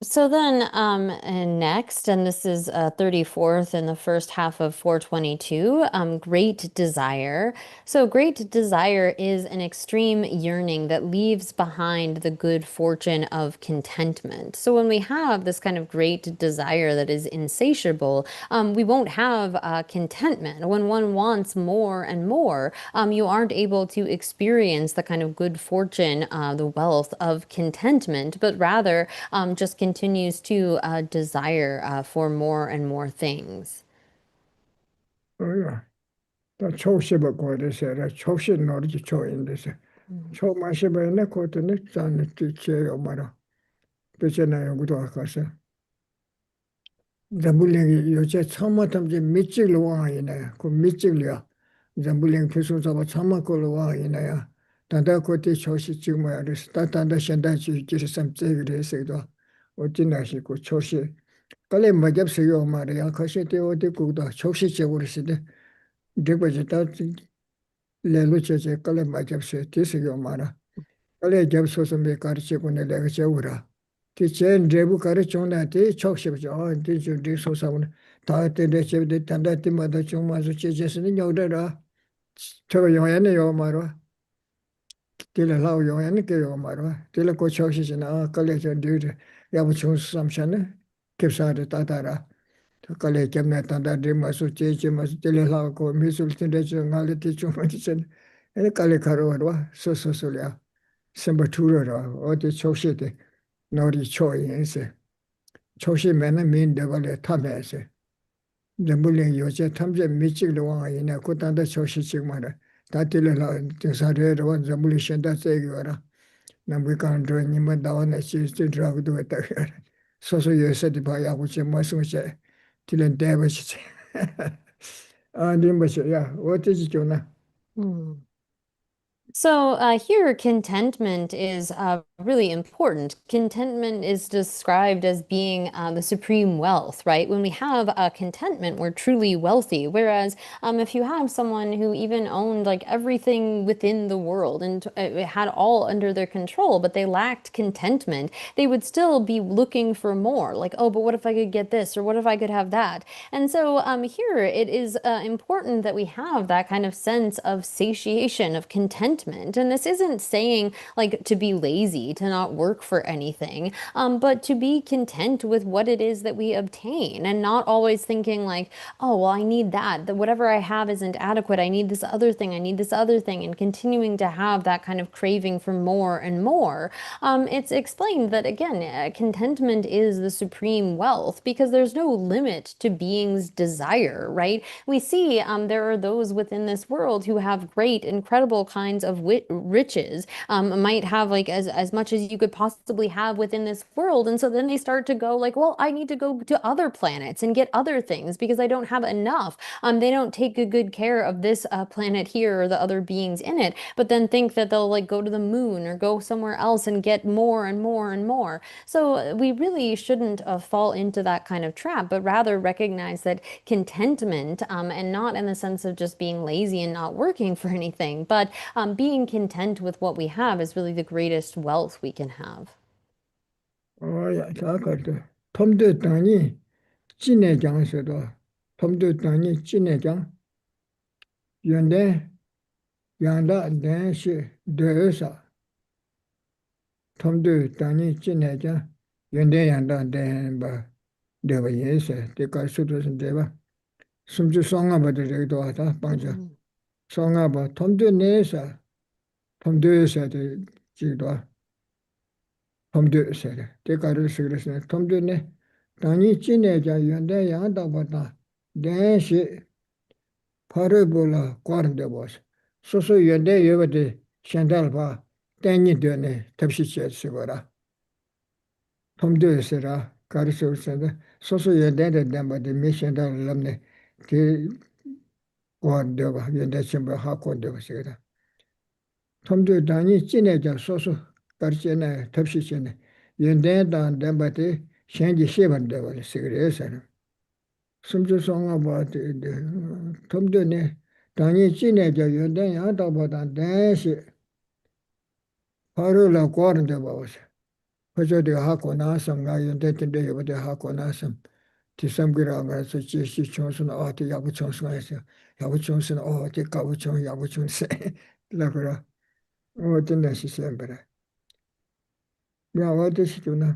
So then, and next, and this is 34th in the first half of 422, great desire. So great desire is an extreme yearning that leaves behind the good fortune of contentment. So when we have this kind of great desire that is insatiable, we won't have contentment. When one wants more and more, you aren't able to experience the kind of good fortune, the wealth of contentment, but rather just continues to desire for more and more things. 어야 또 초시버 거래서라 초시 노르지 초인데서 초마시버네 코트네 잔네 티체요 말아 베체나 연구도 아까서 잠불랭이 요새 처음부터 밑직로 와이네 그 밑직이야 잠불랭 표소자가 처음으로 와이네야 단다 코트 초시 지금 뭐야 그래서 단다 현대 주의를 삼제 그래서도 어찌나시고 초시 깔래 맞잡세요 말이야 거시대 어디 고다 초시 적으로 시대 되버지다 레로체제 깔래 맞잡세 되세요 말아 깔래 잡소서 매 가르치고네 내가 적으라 기체는 제부 가르쳐나한테 촉십죠 이제 좀 소사는 다 때에 제대 단다 때마다 좀 와서 제제스는 여더라 저거 영향이요 말아 딜라고 영향이요 말아 딜라 고쳐시잖아 깔래 저 뒤에 야부 총삼샤네 캡사를 따다라 깔래 gem나 단다 데마서 제제마서 딜라고 미술 텐데 저 알레티 좀 많이선 에 깔래 가로와 소소소랴 Semba Turura, or the Choshi, Nori Choi, Choshi Mana mean Devale Tamese. The Mulling Yoja Tamja Michik Luang in a Kutanda Choshi Chigmara. Tatilla, Tinsare, one Zamulishan, that's a Nambukan drawing him down as she is to drag to it. So you said by which you must say, till in Davis. And yeah, what is it, Jonah? Mm. So here, contentment is really important. Contentment is described as being the supreme wealth, right? When we have contentment, we're truly wealthy. Whereas if you have someone who even owned like everything within the world and had all under their control, but they lacked contentment, they would still be looking for more. Like, oh, but what if I could get this, or what if I could have that? And so here, it is important that we have that kind of sense of satiation, of contentment. And this isn't saying like to be lazy, to not work for anything, but to be content with what it is that we obtain and not always thinking like, oh, well, I need that whatever I have isn't adequate. I need this other thing. I need this other thing. And continuing to have that kind of craving for more and more. It's explained that, again, contentment is the supreme wealth because there's no limit to being's desire, right? We see there are those within this world who have great, incredible kinds of riches, might have like as much as you could possibly have within this world. And so then they start to go like, well, I need to go to other planets and get other things because I don't have enough. They don't take a good care of this planet here or the other beings in it, but then think that they'll like go to the moon or go somewhere else and get more and more and more. So we really shouldn't fall into that kind of trap, but rather recognize that contentment, and not in the sense of just being lazy and not working for anything, but being content with what we have is really the greatest wealth we can have. Oh, yeah, Taka, Tom de Tani, Chine Jang said, Tom de Tani, Chine Jang, Yonde, Yanda, then she, Desa, Tom de Tani, Chine Jang, Yonde, Yanda, then, but there were yes, the guy suitors and Deva. Some just song about the Redota, Banja, song about Tom de Nesa, Tom de said, the Jidwa. Tomdu said, take out the cigarettes, Tomdune, Tani Chineja, Yanda Yanda Bata, then she Parabula, Quaranda was. So Yanda Yavade, Shandalva, Tani Dune, Tapsichet Sigora. Tomdu said, Cariso said, so Yanda them by the mission that alumni, Guardova, Yanda Chamber Hakonda said. Tomdu Dani Chineja, so Garchena, Tapsichet. Yundan Dambate, Shangy Shivan Devil, cigarettes. Some song about the Tom Dune, Tanya Chineja, Yundan Yadabat, dance Parula Gordon Devils. Which are the Hakonasam, I intended to do with the Hakonasam. To some Giranga, such as she chose an art, Yabuchons, Yabuchons, and all the Kabuchon, Yabuchon say, Lavera. Oh, the necessary. Yeah, what is it, you know?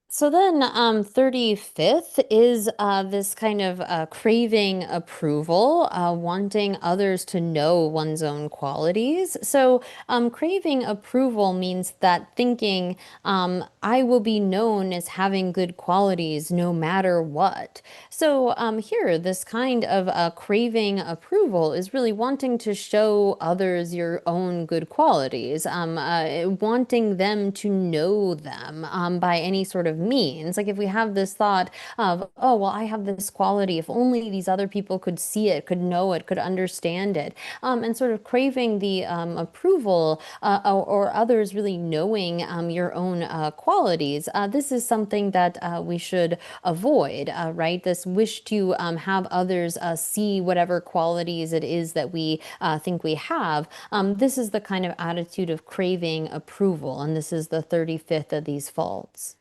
So then, 35th is this kind of craving approval, wanting others to know one's own qualities. So, craving approval means that thinking, I will be known as having good qualities no matter what. So, here, this kind of craving approval is really wanting to show others your own good qualities, wanting them to know them by any sort of means. Like if we have this thought of, oh, well, I have this quality, if only these other people could see it, could know it, could understand it, and sort of craving the approval or others really knowing your own qualities, this is something that we should avoid, right? This wish to have others see whatever qualities it is that we think we have. This is the kind of attitude of craving approval, and this is the 35th of these faults.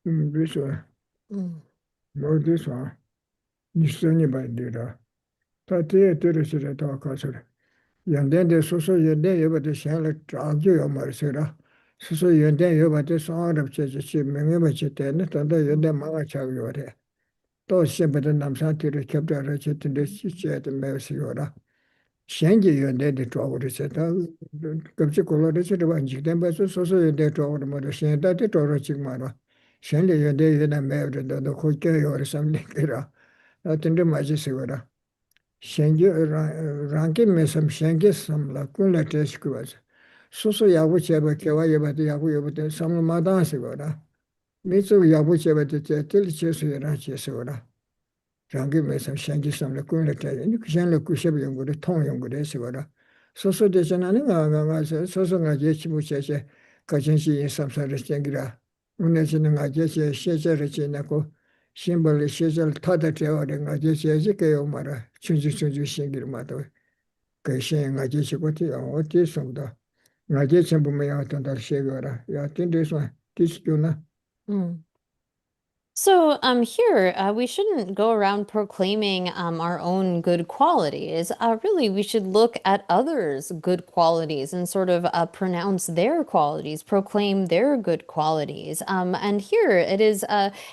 This one, Mm. no, this one. You send you by data. Tati, Teresa, talk us. And then the social day about the shell argue Marcera. So you then you about the song of Church, Member Chitan, and the Mama Chaviore. Those simple Namsati kept a wretched in the chat and Merciora. Shenji yonde de chogore se ta kapchi kolore se de ban jikden ba so so yonde chogore mo de shen da de chogore chik ma ro shen le yonde yona me de do ko ke yore sam le kira a tinde ma ji se wora shenji rangi me sam shenji sam la kun la te shi kwa so so ya bu che ba ke wa ye ba de ya bu ye ba de sam ma da se wora me so ya bu che ba de te te che se ra che se wora rāngi mēsam shāngi samla kuñla tāya, nī kushānla kushab yungu rī, tōng yungu rī sī wara. Soso de chana nī ngā soso ngā jē chibu chē chē, kachan shī yin samsa rī chēngi rā. Unā chī ngā jē chē shēchā rī chē nā ko, shīmba lī shēchā lī tātā chē wā rī ngā jē chē chē kē yō mā rā, chūnchū chūnchū shēngi rī mā tō. Kā shēng ngā jē chē kō tī yā, o tī sōng dā. Ngā jē chē mbū mē yā tō ndā rī shēgi wā rā. Yā tī ndī sōng, tī sī kyō na. So here we shouldn't go around proclaiming our own good qualities. Really, we should look at others' good qualities and sort of pronounce their qualities, proclaim their good qualities. And here it is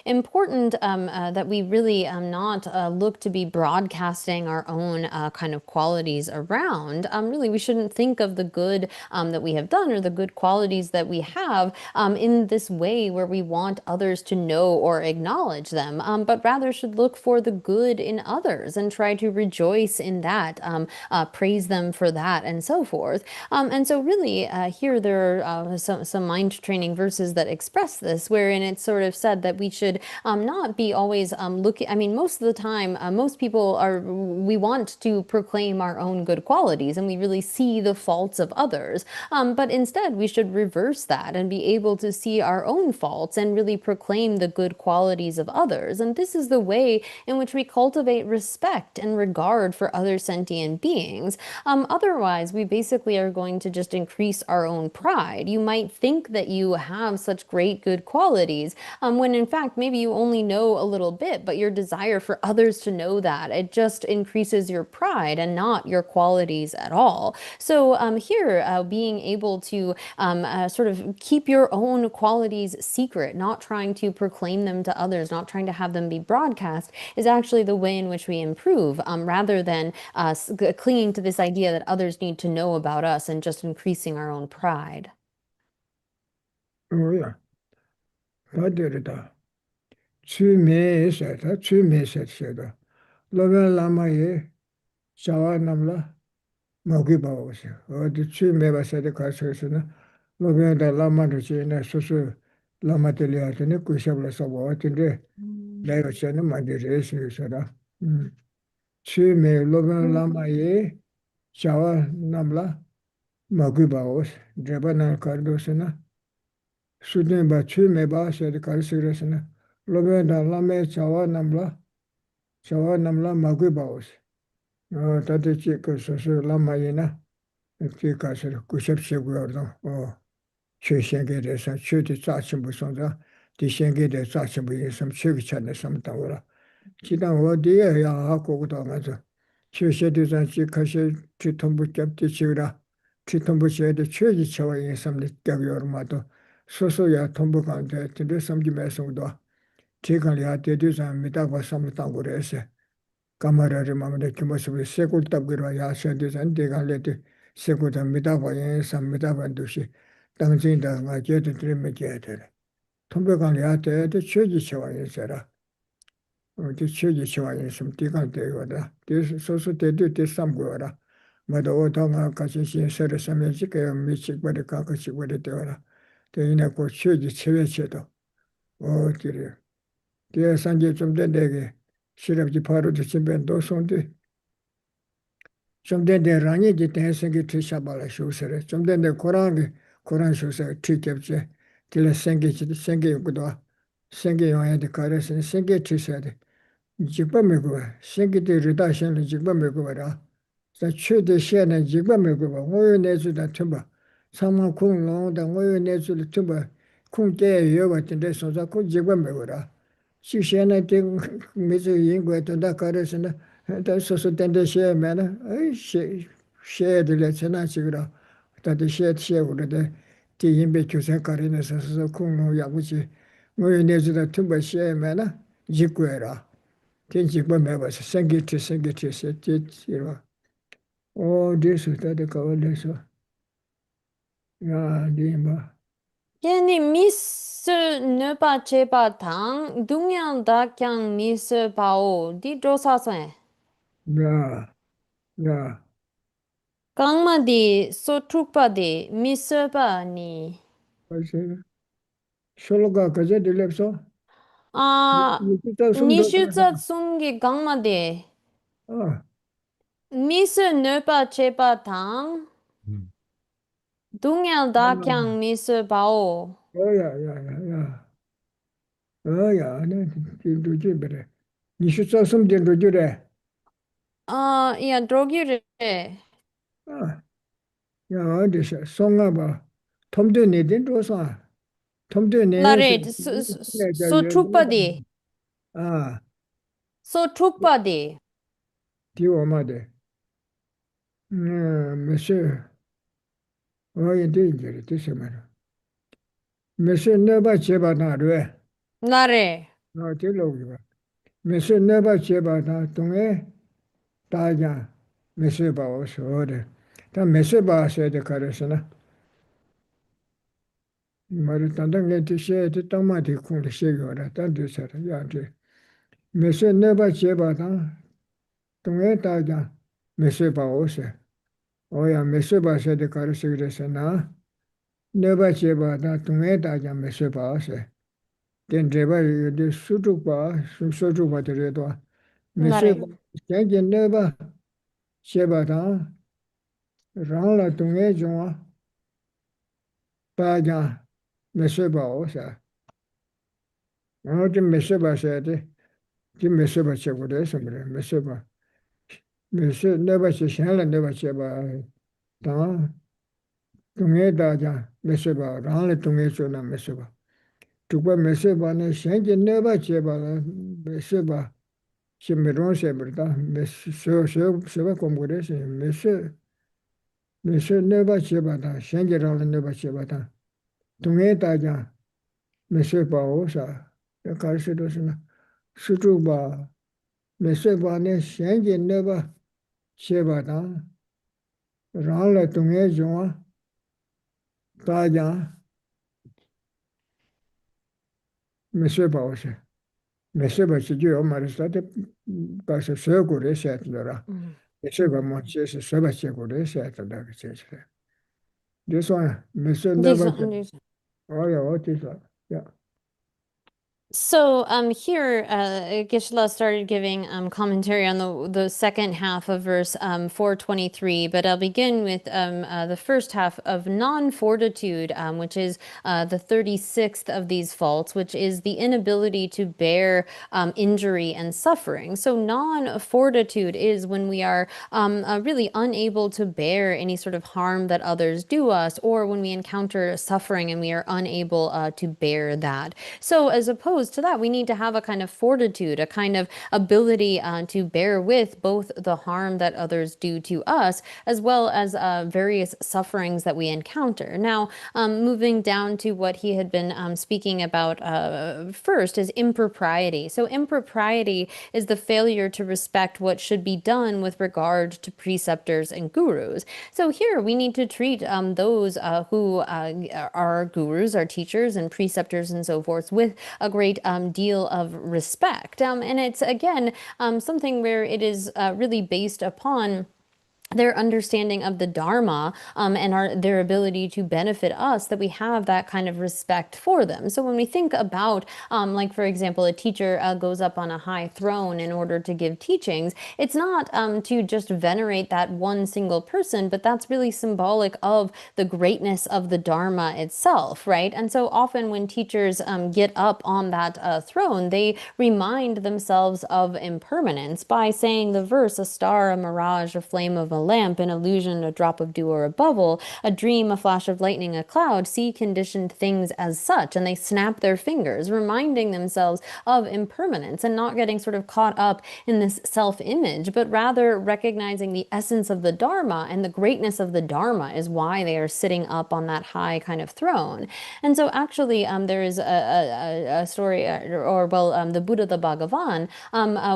important that we really not look to be broadcasting our own kind of qualities around. Really, we shouldn't think of the good that we have done or the good qualities that we have in this way where we want others to know or acknowledge them, but rather should look for the good in others and try to rejoice in that, praise them for that, and so forth. And so really here there are some mind training verses that express this, wherein it's sort of said that we should not be always looking, I mean, most of the time, most people we want to proclaim our own good qualities and we really see the faults of others, but instead we should reverse that and be able to see our own faults and really proclaim the good qualities of others. And this is the way in which we cultivate respect and regard for other sentient beings. Otherwise, we basically are going to just increase our own pride. You might think that you have such great good qualities, when in fact maybe you only know a little bit, but your desire for others to know that, it just increases your pride and not your qualities at all. So here, being able to sort of keep your own qualities secret, not trying to proclaim them to others, not trying to have them be broadcast, is actually the way in which we improve, rather than clinging to this idea that others need to know about us and just increasing our own pride. Oh yeah. Padirida. Tsui me seta, tsui me set seda. Loben lama ye, chawa namla, mogi bawa se. Odi tsui me ba seta kaso na. Loben da lama ruchi na susu lama tili atene kushabla sawa atende. Layo chene mandiri se seda. Tsui me loben lama ye, chawa namla, mogi bawa se. Dreba na kardo se na. Sudin ba tsui me ba seta kaso se na. Loben da lama chawa namla magui baos. Tati chika soso lama ina, chika sir kushab shegu yordo. Chu shengi de sa, chu di tsaachimbu sonza, di shengi de tsaachimbu yin sam, chu ki chane sam tawara. Chidang wo diya ya hako kuda nga zo. Chu shedi zan chi kashi chi tombu kyab di chigra, chi tombu shedi chu ji chawa yin sam ni kyab yorma to. Soso ya tombu kante, tinde samji me songdo. Chikan liya dedi zan midagwa sam tangu rese. Kamarari mamade kimosibu sekul tabgirwa ya shendi zan degan leti sekul dan midagwa yin sam midagwa dushi. Tangzin da nga jedu drimi jedu. Tombe kan liya te de choji chewa yin sera. Di choji chewa yin sam digan dewa da. Di soso dedu di samgu wara. Mada oda nga kachi shin sera samya jikaya mi chikbari kaka chikbari dewa ra. De ina ko choji chewe chedo. O diri. Diya sanje chumdendegi shirabji parudu chimben dosondi. Chumdende rangi ji tensengi tri shabala shusere. Chumdende Koran shusere tri kepche. Tila sengi yukudwa. Sengi yoyadi karesini sengi tri sade. Jikba mekuwa. Sengi di rida shenli jikba mekuwa ra. Sa chu di shena jikba mekuwa. Ngoyo nezu da tumba. Sama kung long da ngoyo nezu da tumba. Kung kaya yowa tinde sonza kung jikba mekuwa ra. Si shena di mizu yingwa tunda karesini. Da soso tende shea mena. Shea dile chena chigira. Tati shea ura de. Ti yinbe kyusen karine soso kung long yabuchi. Ngoyo nezu da tumba shea mena. Jikwa ra. Ten jikwa meba se. Sengi ti se. Ti jirwa. this is that the cover so. Yeah, Dimba. Yani miss ne pas che pas tang, dungyang da kyang miss pao, di dosa swen. Yeah, yeah. Kangma di so trukpa di miss pa ni. I say, Shologa Kaja Dilepso. Ah, You put out some nishu data. tsa tsungi kangma di. Ah, Miss ne pas che pas tang, dungyang da kyang miss pao. oh, yeah, yeah, yeah, yeah. Oh, yeah, do you better. You should saw something to do there. Ah, yeah, drogi re. Ah, yeah, this song about Tom Denny didn't was on. Tom La Denny, re, so trukpa di. ah, So trukpa di. Dio Mother. Monsieur, oh, you danger, this man. Monsieur never cheba na rue. La re. No, Tilo. Monsieur never cheba na tongue. Taja, Monsieur Baos order. The Monsieur Bass said the Carasana. Maritanda get to share the Tomati Kun Sigura, that is a yard. Monsieur never chebata, Tongue Taja, Monsieur Baos. Oh, yeah, Monsieur Bass said the Carasana. Never chebata, Tongue Taja, Monsieur Baos. Then driver the Sutupa, Sutupa the Redo. La Monsieur re. Bass never chebata, Rala Tongue Joa. Taja, Monsieur Baos. Oh, the Monsieur Bass said, the Monsieur Bass would somebody, Monsieur Bass. Monsieur never says, Helen never said about Tunge Daja, Monsieur Bass, only Tunge Suna, Monsieur Bass. To put Monsieur Bass, Shanky never said about Monsieur Bass. She made one say, Monsieur, Seva Congregation, Monsieur never said about that, Shanky only never said about that. Tunge Daja, Monsieur Bass, the Carson, Sutuba. Monsieur Bass, Shanky never said about that. Rāla tūngi zhōngā tājā mēsē bāwa shē. Mēsē bā chī jīyō mā rī sātī kāsa sē gu rī sēt lō rā. Mēsē bā mō chē sē sē bā chē gu rī sēt lō rā chē chē. Dī sō yā, mēsē nē bā chē. Ā yā wā tī sā. Yeah. So here Geshe-la started giving commentary on the second half of verse 423, but I'll begin with the first half of non-fortitude, which is the 36th of these faults, which is the inability to bear injury and suffering. So non-fortitude is when we are really unable to bear any sort of harm that others do us, or when we encounter suffering and we are unable to bear that. So as opposed to that, we need to have a kind of fortitude, a kind of ability to bear with both the harm that others do to us, as well as various sufferings that we encounter. Now, moving down to what he had been speaking about first is impropriety. So impropriety is the failure to respect what should be done with regard to preceptors and gurus. So here we need to treat those who are gurus, our teachers and preceptors and so forth, with a great deal of respect. And it's, again, something where it is really based upon their understanding of the Dharma and their ability to benefit us, that we have that kind of respect for them. So when we think about, like, for example, a teacher goes up on a high throne in order to give teachings, it's not to just venerate that one single person, but that's really symbolic of the greatness of the Dharma itself, right? And so often when teachers get up on that throne, they remind themselves of impermanence by saying the verse, a star, a mirage, a flame of a lamp, an illusion, a drop of dew or a bubble, a dream, a flash of lightning, a cloud, see conditioned things as such. And they snap their fingers, reminding themselves of impermanence and not getting sort of caught up in this self-image, but rather recognizing the essence of the Dharma, and the greatness of the Dharma is why they are sitting up on that high kind of throne. And so actually there is a story, the Buddha, the Bhagavan,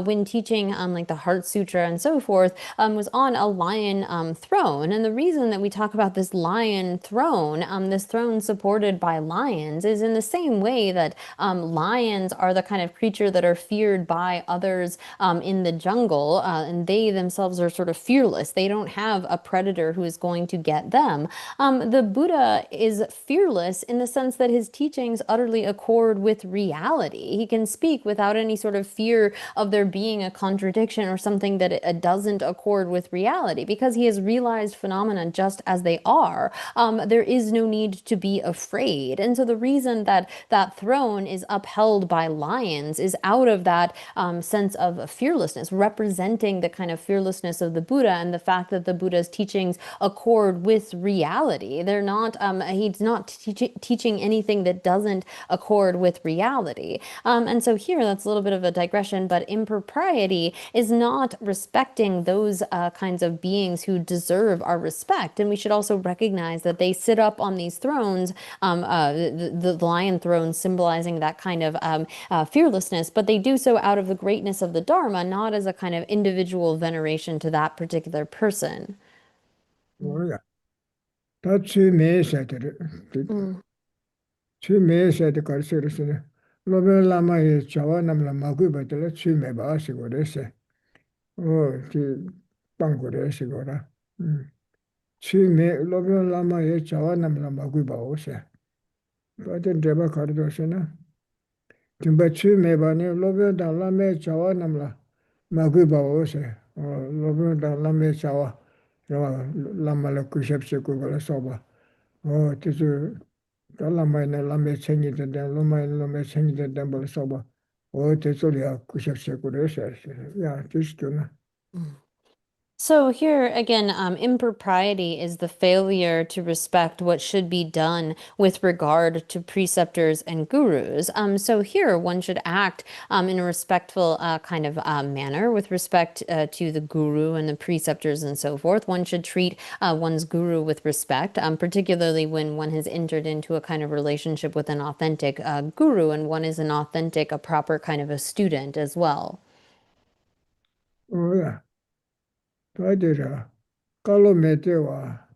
when teaching like the Heart Sutra and so forth, was on a line lion throne. And the reason that we talk about this lion throne, this throne supported by lions, is in the same way that lions are the kind of creature that are feared by others in the jungle, and they themselves are sort of fearless. They don't have a predator who is going to get them. The Buddha is fearless in the sense that his teachings utterly accord with reality. He can speak without any sort of fear of there being a contradiction or something that it doesn't accord with reality, because he has realized phenomena just as they are. There is no need to be afraid. And so the reason that that throne is upheld by lions is out of that sense of fearlessness, representing the kind of fearlessness of the Buddha and the fact that the Buddha's teachings accord with reality. They're not, he's not teaching anything that doesn't accord with reality. And so here, that's a little bit of a digression, but impropriety is not respecting those kinds of beings who deserve our respect. And we should also recognize that they sit up on these thrones, the lion throne symbolizing that kind of fearlessness, but they do so out of the greatness of the Dharma, not as a kind of individual veneration to that particular person. 뭐야? 다 취매사들. Mm. 취매사들 가르쳐서는 로벨라마의 자와남라 마구바들 취매바시고 그랬어. 그 빵고래시고라. 취매 로벨라마의 자와남라 마구바오세. 어떤 데바 가르쳐서는 김바 취매바네 로벨달라메 자와남라 마구바오세. 로벨달라메 자와 라마라 쿠샵시고 그래서봐. 그래서 달라마이나 라메 챙기던데 로마이 챙기던데 벌써봐. 대소리야 쿠샵시고 그래서 야 뜻이구나. So here again, impropriety is the failure to respect what should be done with regard to preceptors and gurus. So here one should act in a respectful kind of manner with respect to the guru and the preceptors and so forth. One should treat one's guru with respect, particularly when one has entered into a kind of relationship with an authentic guru, and one is an authentic, a proper kind of a student as well. 야, 다들아, 깔로 메테와,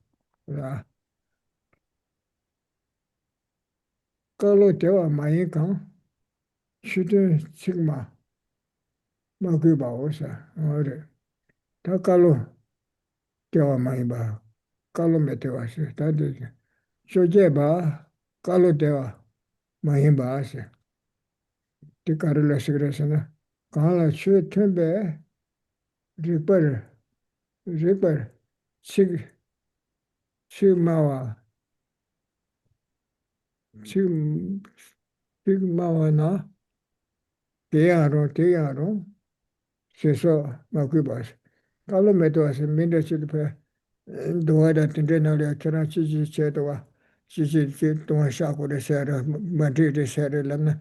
야, 깔로 대와 많이 강, 슈드 sigma, 마그바 오사, 다 깔로 대와 많이 봐, 깔로 메테와시, 다들 쇼제바, 깔로 대와 많이 봐시, 디카르라시 그래서나, 강라 슈 템베, 리퍼, 식, 식마와, 지금 식마와나 대야로 세서 막고 봐서 깔로메도 와서 민다시도 도와다 된다는 저런 지지 제도와 지지 동안 샤고를 세라 마드리드 세라는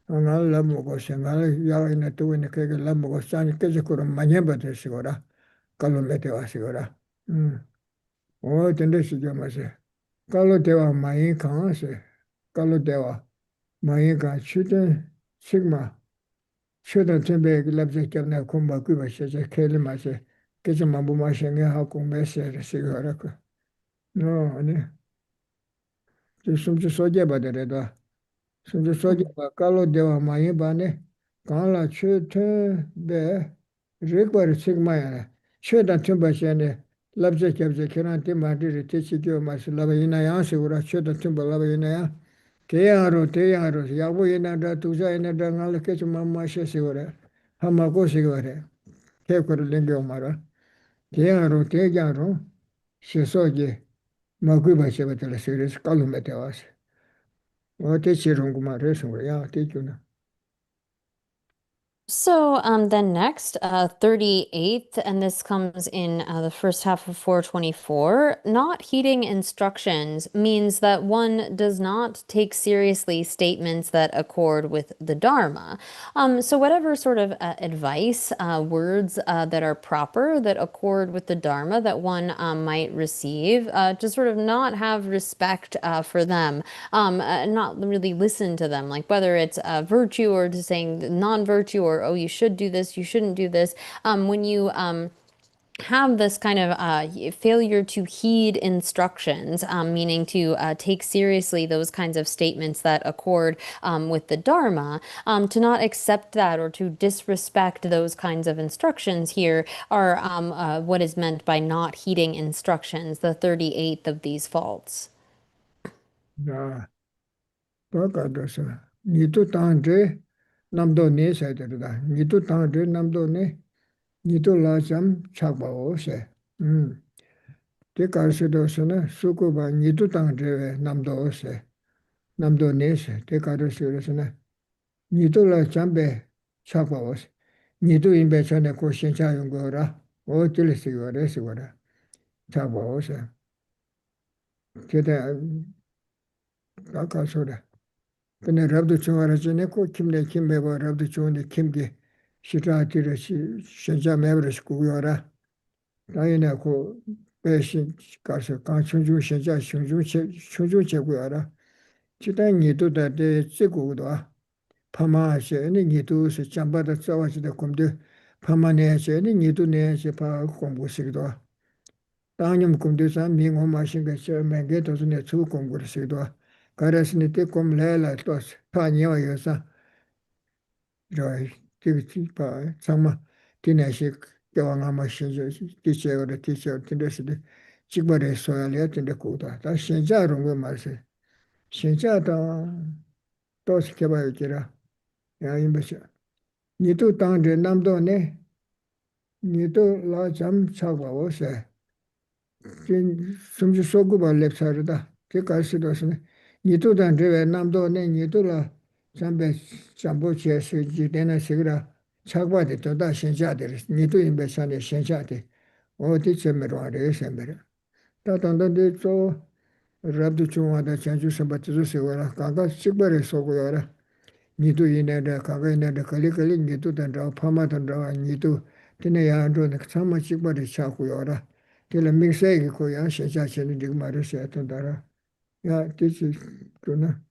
오늘 남고 생활 야외나 두는 그게 남고 산이 깨지고로 많이 받으시거라 깔로메도 와시거라 된다시죠 마세 깔로데와 많이 강하세 깔로데와 많이 가 추든 식마 추든 준비 랍제께나 공부 그 마셔서 kelly 마셔 그저 만부 마셔게 하고 메시를 시거라고 아니 좀 소개 받으래도 좀 소개 깔로데와 많이 바네 강라 추든 배 리퍼 식마야 추든 준비하네 랍제께 그런데 마디를 te치교 마셔 라바이나야 시고라 추든 준비 라바이나야 대야로 야보이나다 두자이나다 날게 좀 마셔시고래 하마고 시고래 개코를 랭겨 말아 대야로 시소지 마구바셔버들 시리스 깔루메테 와서 어때 지롱고 말해서 야 대주나 So then next, 38th, and this comes in the first half of 424, not heeding instructions means that one does not take seriously statements that accord with the Dharma. So whatever sort of advice, words that are proper, that accord with the Dharma that one might receive, to sort of not have respect for them, not really listen to them, like whether it's virtue or to saying non-virtue or, oh, you should do this, you shouldn't do this. When you have this kind of failure to heed instructions, meaning to take seriously those kinds of statements that accord with the Dharma, to not accept that or to disrespect those kinds of instructions here are what is meant by not heeding instructions, the 38th of these faults. 야, 바가도서 니도 당제 남도 내세들다. 니도 당제 남도 내 니도 라잠 차바오세. 데카르스도서는 수고바 니도 당제 남도 오세. 남도 내세. 데카르스도서는 니도 라잠베 차바오세. 니도 인베천에 고신차 용거라. 어til리시거레시거라. 차바오세. 게다 아까소라. 근데 랍도 중화라지네 고 김내 김매버 랍도 좋은데 김게 시라티를 신자 매버스 구요라 다이나 고 배신 가서 강충주 신자 충주 제구요라 지단 니도다데 제구도 파마하셔니 니도스 잠바다 싸워지다 곰데 파마내셔니 니도내셔 파 공부식도 당님 곰데서 민호마신 것이 매게 도스네 주 공부를 시도 가라스니 때 곰래라 또 파니어여서 rồi cái bà xong mà cái này sẽ cho anh mà sẽ cái xe rồi cái xe thì đó sẽ chỉ bảo để soi lại thì được cụ ta ta hiện ra rồi mà sẽ hiện ra đó sẽ cái bài kia ra ya im bây giờ như tôi tăng đến năm đó này như tôi lo chăm sóc vào sẽ cái some số của bà lệp sao đó cái cái sự đó sẽ như tôi tăng đến năm đó này như tôi là 잠배 잠보치에 수지되는 식으로 착과돼 또다 신자들 니도 인베산에 신자들 어디 점으로 하래 semero 다던데 저 랍도 중화다 전주 선바도 세워라 가가 식벌에 속고요라 니도 이내다 가가 이내다 걸리걸리 니도 던져 파마던져 니도 드네야 안도는 참마 식벌에 차고요라 들 민세기 고양 신자체는 지금 말을 해야 된다라 야 this is 그나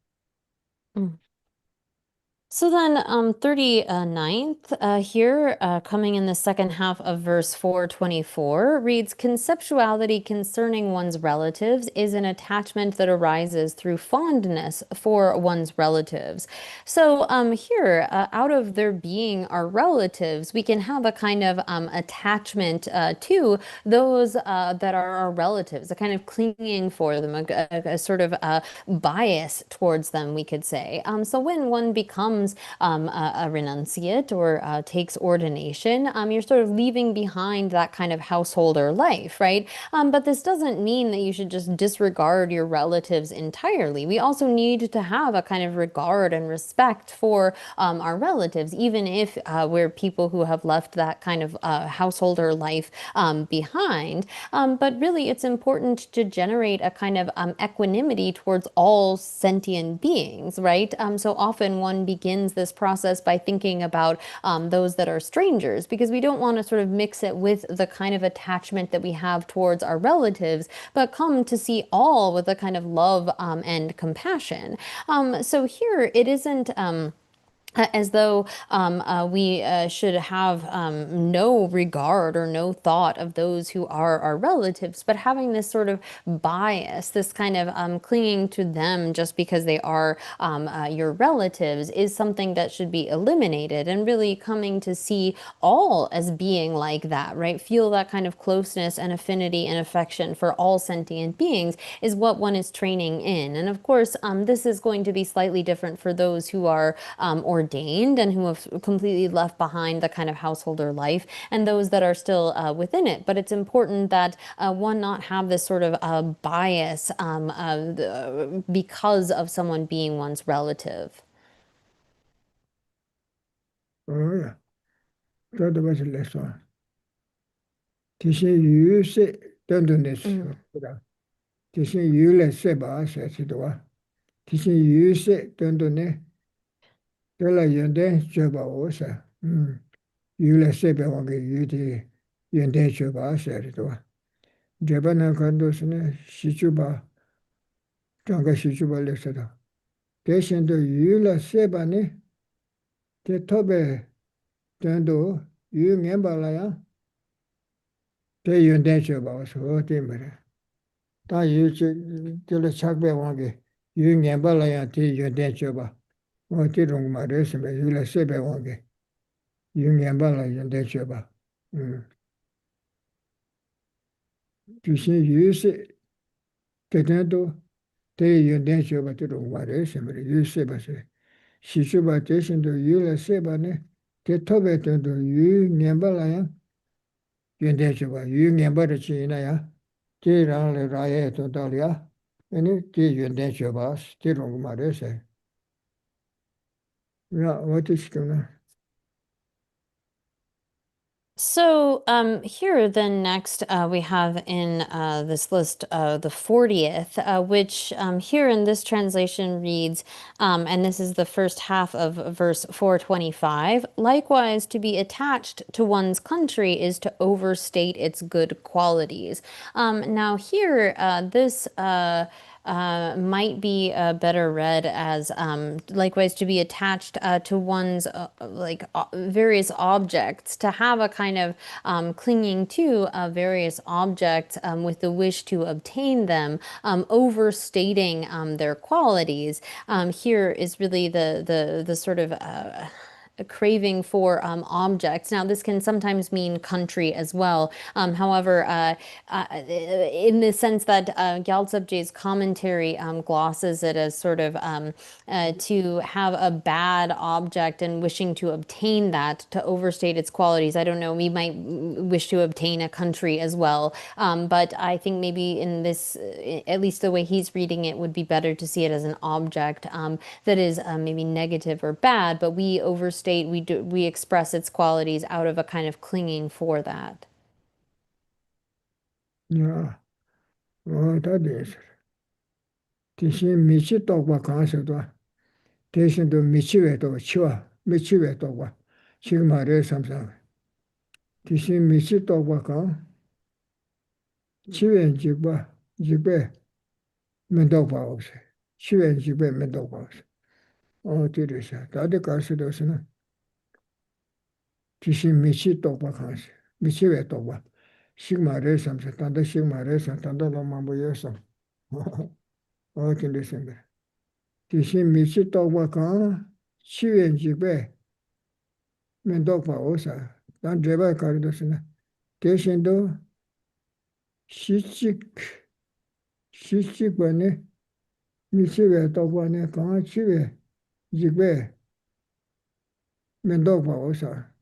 So then, 39th here, coming in the second half of verse 424, reads, Conceptuality concerning one's relatives is an attachment that arises through fondness for one's relatives. So here, out of there being our relatives, we can have a kind of attachment to those that are our relatives, a kind of clinging for them, a sort of bias towards them, we could say. So when one becomes a renunciate or takes ordination, you're sort of leaving behind that kind of householder life, right? But this doesn't mean that you should just disregard your relatives entirely. We also need to have a kind of regard and respect for our relatives, even if we're people who have left that kind of householder life behind. But really, it's important to generate a kind of equanimity towards all sentient beings, right? So often one begins this process by thinking about those that are strangers, because we don't want to sort of mix it with the kind of attachment that we have towards our relatives, but come to see all with a kind of love and compassion. So here it isn't as though we should have no regard or no thought of those who are our relatives, but having this sort of bias, this kind of clinging to them just because they are your relatives is something that should be eliminated, and really coming to see all as being like that, right? Feel that kind of closeness and affinity and affection for all sentient beings is what one is training in. And of course, this is going to be slightly different for those who are ordained and who have completely left behind the kind of householder life, and those that are still within it. But it's important that one not have this sort of bias because of someone being one's relative. 야, 저도 벌써 냈어. 대신 유세 던던했어. 대신 유래 세바 세지도와 대신 유세 던던네. 들라 연대 줘봐 오사. 유래 세배 왕게 유디 연대 줘봐 세지도와. 제바나 간도스네 시주바 장가 시주바 les어도. 대신도 유래 세바네. 제 톱에 전도 유명발라야 대 연대줘 봐서 어디 말이야. 다 유지 들 착배 왕게 유년발라야 대 연대줘 봐. 어디로 말했으면 유래 세배 왕게 유년발라 연대줘 봐. 주신 유세 대대도 대 연대줘 봐도 말했으면 유세 봐서 시주바 대신도 유래 세바네 대토베도 유년발라야 연대줘봐. 유년발을 지나야 제랑을 라에 도달이야. 아니 제 연대줘봐. 제롱 말해서. 야 어디 시켜나? So here then next we have in this list the 40th, which here in this translation reads, and this is the first half of verse 425, likewise to be attached to one's country is to overstate its good qualities. Now here this might be better read as likewise to be attached to one's various objects, to have a kind of clinging to various objects with the wish to obtain them, overstating their qualities. Here is really the sort of a craving for objects. Now, this can sometimes mean country as well. However, in the sense that Gyaltsabje's commentary glosses it as sort of to have a bad object and wishing to obtain that, to overstate its qualities. I don't know, we might wish to obtain a country as well. But I think maybe in this, at least the way he's reading it, would be better to see it as an object that is maybe negative or bad, but we overstate, we express its qualities out of a kind of clinging for that. 야, 다 됐어. 대신 미치 똑바 가서도 대신도 미치외도 치와 미치외도 봐. 지금 말해 삼상. 대신 미치 똑바 가 치외 지바 지배 면도 봐 없어. 치외 지배 면도 봐 없어. 어디래서 다들 가서도서는 대신 미치 똑바 가서 미치외 똑바. 시그마를 삼서 단다 시그마를 삼 단다로 만보여서 어디 생각 대신 미치 똑바가 치wen지배 면도파 오사 난 제발 가르도스나 대신도 시직번에 미치외 똑바네 강 치외 지배 면도파 오사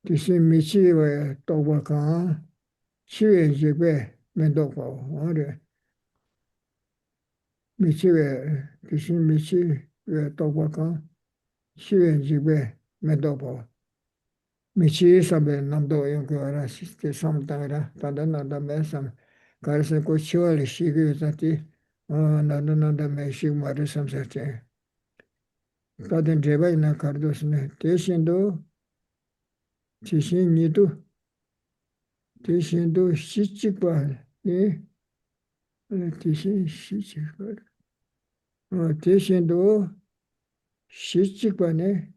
대신 미치외 똑바가 치외 지배 면도파 오래 미치외 대신 미치외 똑바가 치외 지배 면도파 미치 사베 남도 연구하라 시스테 삼당이라 단단하다 매삼 가르스 고 치월이 시기자티 나는나다 매식 말을 삼사체 가든 제바이나 가르도스네 대신도 지신이도 대신도 시집과 예 대신 시집과 대신도 시집과네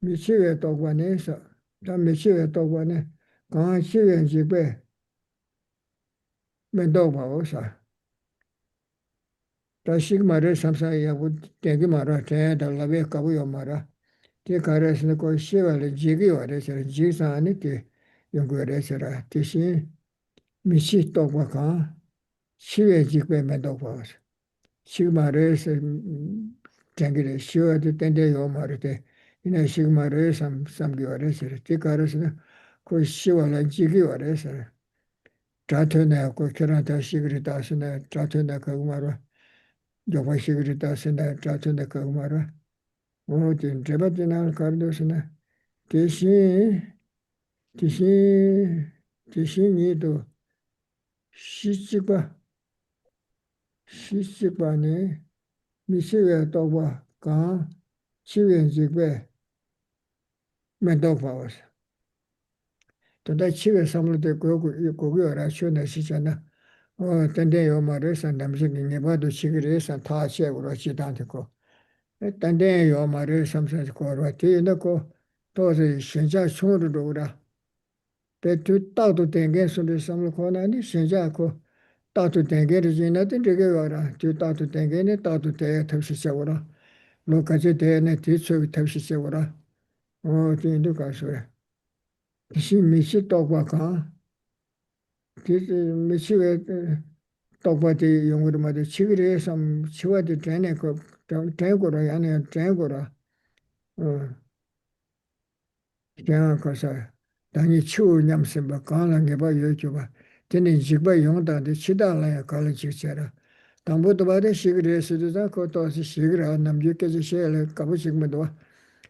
미치외 똑과네서 다 미치외 똑과네 강한 시외 집에 면도봐오사 다시 말을 삼사야고 대기 말아 대달라베 까부요 말아 대 가르스는 거 시월에 지기 와래서 지산이 게 연구해서라 대신 미치 똑과가 시외 집에 면도봐오사 시말에서 장기를 쉬어도 된대요 말이대 이내 시말에 삼기월에서 뒤가르스는 그 시월에 지기월에서 자토내고 결혼다 시그리 다스네 자토내 그 말아 요바 시그리 다스네 자토내 그 말아 뭐든 제바지나 가르도스네 대신이도 시집과네 미시외 또봐 가 치wen지배 면도봐서 또다 치외 삼을때 고기 알아셔나 시잖아 단대요 말에서 남식이 봐도 시그레서 다 시에로 지단되고 단대요 말을 삼사지 거로 뒤놓고 또서 신자 총으로 오라 배 따도 땡게 소리 삼을 거나니 신자고 따도 땡게를 지나든 되게 와라. 저 따도 땡게네 따도 때 탑시 세워라. 로까지 대네 뒤쪽에 탑시 세워라. 진도 가서야. 시 미시 떡과 가. 뒤 미시에 떡과디 용으로 말해 치기를 좀 치와도 되네 그 대고라 아니 대고라. 어 그냥 가서 당이 치우 냠세 봐 가는 게 봐. 요주봐. 되는 직바 용다데 치달라야 가는 직자라. 당보도 바데 시기를 해서도 그것도 시기를 남주께서 시를 가보시면도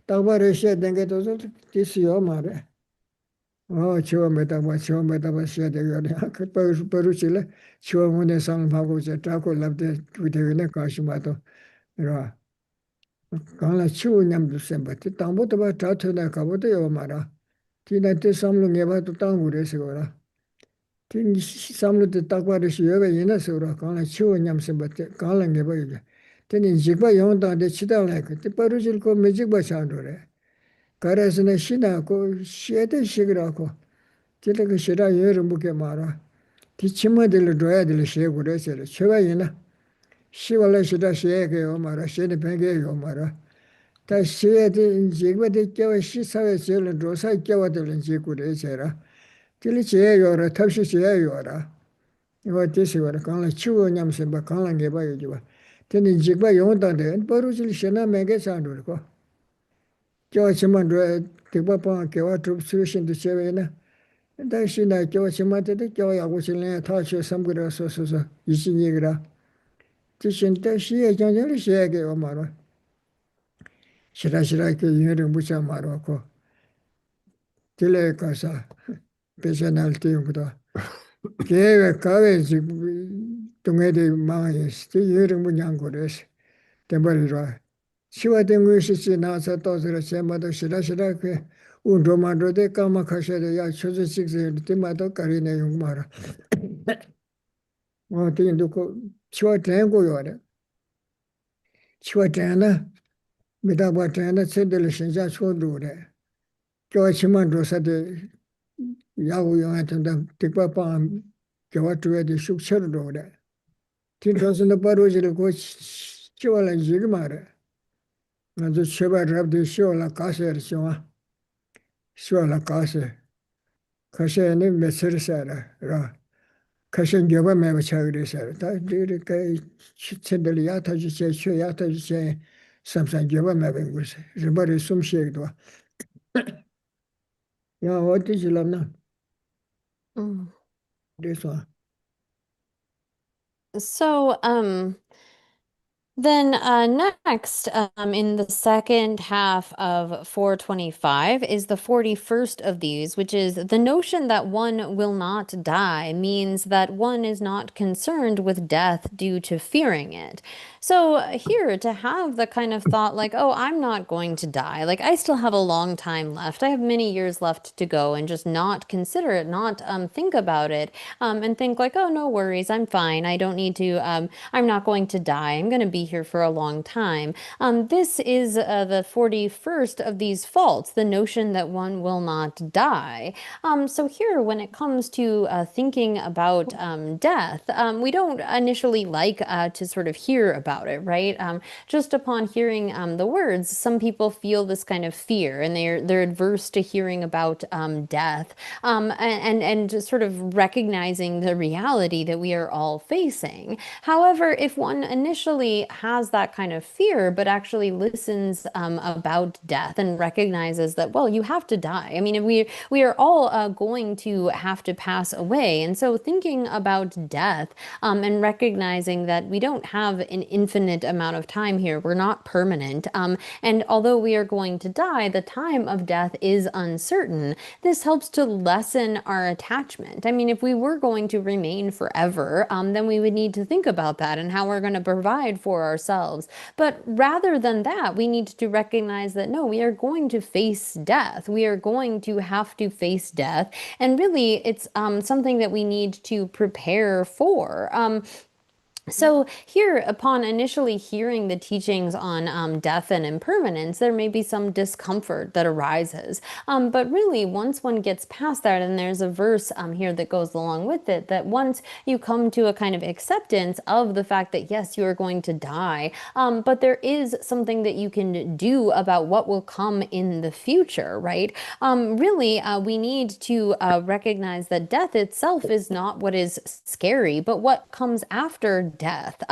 딱바를 시에 된게도 디스요 말해. 처음에다 봐 시야 되거든. 그 버루실래 처음에 상하고 저 자고 랍데 그대네 가시마도 이러 강라 치우냠도 셈바티 당보도 봐 자토나 가보도 요 말아. 티나테 삼롱에 봐도 땅으로서 거라. 티 삼로도 딱바르시 여가 이나서라 강라 치우냠 셈바티 강라게 봐 이게. 테니 지바 용다데 치달래 그 버루실 거 매직바 찬도래. 가라스네 신하고 시에데 시그라고 그 시라 여러 무게 말아. 뒤치마들 줘야 될 시고래서 최바이나 시발래 시다 시에게요 말아. 시에 뱅게요 말아. 다 시에데 지금데 껴 시사회 제일 조사 껴와들 지고래서라. 딜리 제요라 탑시 제요라. 이거 대시거라. 강라 치워냠세 바 강라게 봐요 봐. 되는 지바 용다데 버루질 시나 매게 산도고. 저 지만 저 대바방 개와 좀 수신도 제외나 다시나 저 지만데 저 야고 실내 타시 삼그라서 소소 이신이라 지신데 시에 장전을 시에게 오마로 시라시라 그 유를 무자 마로고 딜레 가사 배셔날 때용도 계획 가외 지금 동해대 망에 시 유를 문양고래서 대발이라 시와된 것이 나서 또서 세마도 시라시라 그 운동만도데 까마카셔야 야 초저식세 때마다 가리네 용마라 tindu ko chiwa ten ko yore chiwa ten na midaba ten na tsendele shenja chodu re kyo chiman do sa de yagu yonga tanda tikpa pa kyo tuwe de shukchar do re tin tosin da paro jile ko chiwa la jigma re na zo chiwa rab de shiwa la kase re shiwa la kase ne mesir sa ra 가신 교바 매버 차그래서 다 이렇게 시체들 야타지체 최 야타지체 삼산 교바 매번 거세 저버리 숨쉬기도 야 어디 질렀나 Mm. 그래서 So, then next, in the second half of 425 is the 41st of these, which is the notion that one will not die means that one is not concerned with death due to fearing it. So here to have the kind of thought like, oh, I'm not going to die. Like I still have a long time left. I have many years left to go and just not consider it, not think about it, and think like, oh, no worries. I'm fine. I don't need to, I'm not going to die. I'm going to be here for a long time. This is the 41st of these faults, the notion that one will not die. So here, when it comes to thinking about death, we don't initially like to sort of hear about it, right? Just upon hearing the words, some people feel this kind of fear, and they're adverse to hearing about death, and just sort of recognizing the reality that we are all facing. However, if one initially has that kind of fear, but actually listens about death and recognizes that, well, you have to die. I mean, we are all going to have to pass away, and so thinking about death and recognizing that we don't have an infinite amount of time here, we're not permanent, and although we are going to die, the time of death is uncertain. This helps to lessen our attachment. I mean, if we were going to remain forever, then we would need to think about that and how we're going to provide for ourselves. But rather than that, we need to recognize that no, we are going to face death. We are going to have to face death. And really, it's something that we need to prepare for. So here, upon initially hearing the teachings on death and impermanence, there may be some discomfort that arises. But really, once one gets past that, and there's a verse here that goes along with it, that once you come to a kind of acceptance of the fact that yes, you are going to die, but there is something that you can do about what will come in the future, right? Really, we need to recognize that death itself is not what is scary, but what comes after death.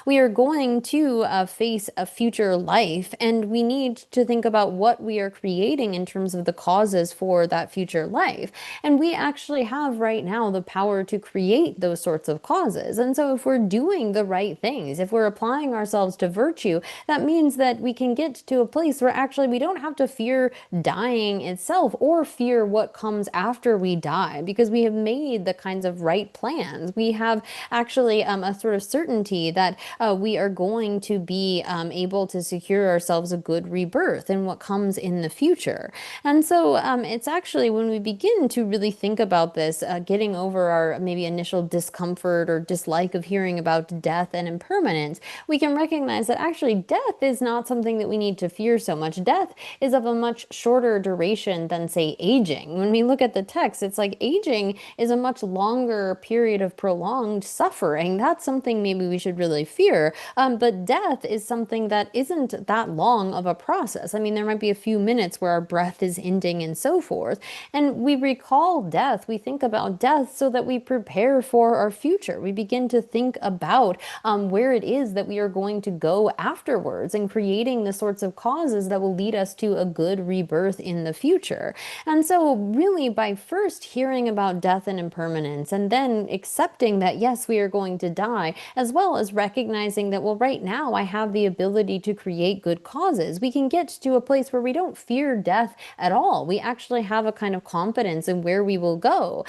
We are going to face a future life, and we need to think about what we are creating in terms of the causes for that future life. And we actually have right now the power to create those sorts of causes. And so if we're doing the right things, if we're applying ourselves to virtue, that means that we can get to a place where actually we don't have to fear dying itself or fear what comes after we die, because we have made the kinds of right plans. We have actually a sort of certainty that we are going to be able to secure ourselves a good rebirth in what comes in the future. And so it's actually when we begin to really think about this, getting over our maybe initial discomfort or dislike of hearing about death and impermanence, we can recognize that actually death is not something that we need to fear so much. Death is of a much shorter duration than, say, aging. When we look at the text, it's like aging is a much longer period of prolonged suffering. That's something maybe we should really fear. But death is something that isn't that long of a process. I mean, there might be a few minutes where our breath is ending and so forth. And we recall death, we think about death so that we prepare for our future. We begin to think about where it is that we are going to go afterwards, and creating the sorts of causes that will lead us to a good rebirth in the future. And so really, by first hearing about death and impermanence, and then accepting that yes, we are going to die, as well as recognizing that, well, right now I have the ability to create good causes, we can get to a place where we don't fear death at all. We actually have a kind of confidence in where we will go.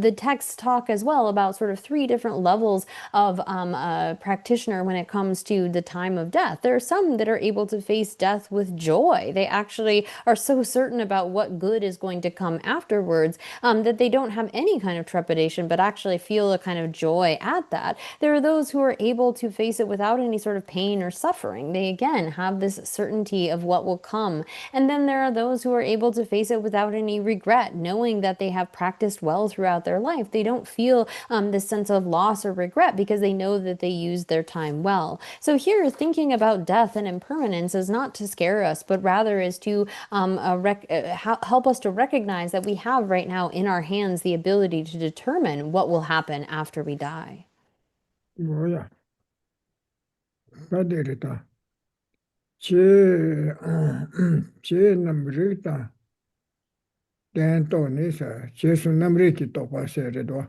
The texts talk as well about sort of three different levels of a practitioner when it comes to the time of death. There are some that are able to face death with joy. They actually are so certain about what good is going to come afterwards that they don't have any kind of trepidation, but actually feel a kind of joy at that. There are those who are able to face it without any sort of pain or suffering. They again have this certainty of what will come. And then there are those who are able to face it without any regret, knowing that they have practiced well throughout their life. They don't feel this sense of loss or regret because they know that they used their time well. So here, thinking about death and impermanence is not to scare us, but rather is to help us to recognize that we have right now in our hands the ability to determine what will happen after we die. 뭐야? 가데르다. 제 남르다. 댄토니사. 제수 남르기 또 봐세르도.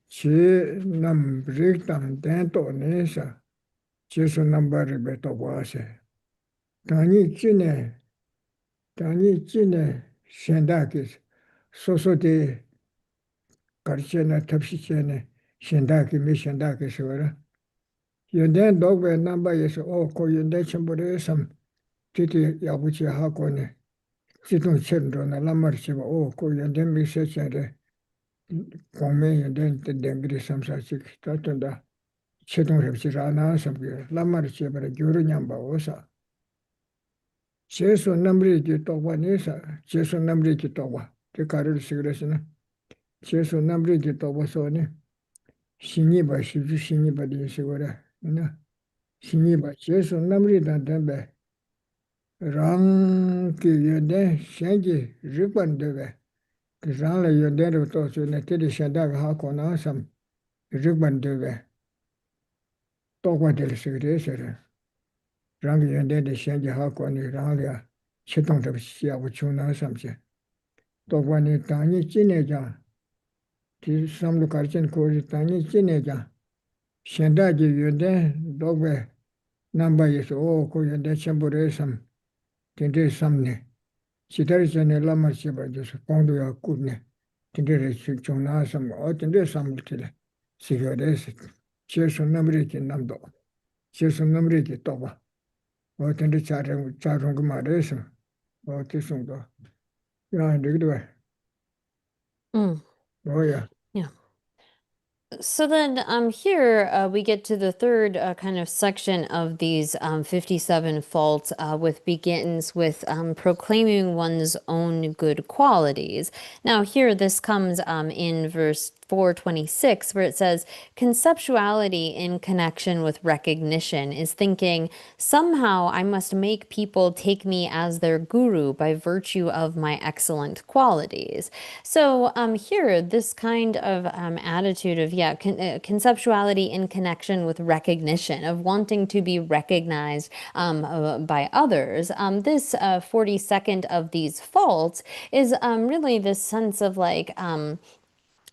제 남르다 댄토니사. 제수 남바르베 또 봐세. 다니 찌네 현다기 소소데 가르치나 탑시체네 현다기 미현다기 소라. 연대 도베 남바에서 고 연대 첨부를 섬 뒤뒤 야부지 하고네 지동 첨도나 라마르치고 고 연대 미세체데 공매 연대 댕그리 삼사치 따던다 체동럽지라나 섬게 라마르치베 교르냠바 오사 제수 남리기 또바니사 제수 남리기 또바 그 가르를 시그레스나 제수 남리기 또바소니 신이바 시주 신이바디 시고라 나 신이바 제수 남리다 담베 랑기 연대 생기 르반데베 그 랑라 연대로 또서네 테리 샤다가 하고나 삼 르반데베 또바들 시그레스라 랑기 연대데 생기 하고니 랑리아 치동접시하고 주나 삼세 또바니 땅이 찐내자 그 삼로 가르친 거리 땅이 찐내자 현다기 연대 도베 남바에서 고 연대 첨부를 삼 된대 삼네 지다리 전에 라마시바에서 공도야 굽네 된대를 주나 삼 어떤데 삼을티래 시거레스 제수 남리기 남도 제수 남리기 또바 어떤데 자랑 그 말에서 어떻습니까? 야, 너희들 Mm, 뭐야? yeah. So then here we get to the third kind of section of these 57 faults, with begins with proclaiming one's own good qualities. Now here this comes in verse 426, where it says, conceptuality in connection with recognition is thinking, somehow I must make people take me as their guru by virtue of my excellent qualities. So here, this kind of attitude of, conceptuality in connection with recognition, of wanting to be recognized by others. This 42nd of these faults is really this sense of like,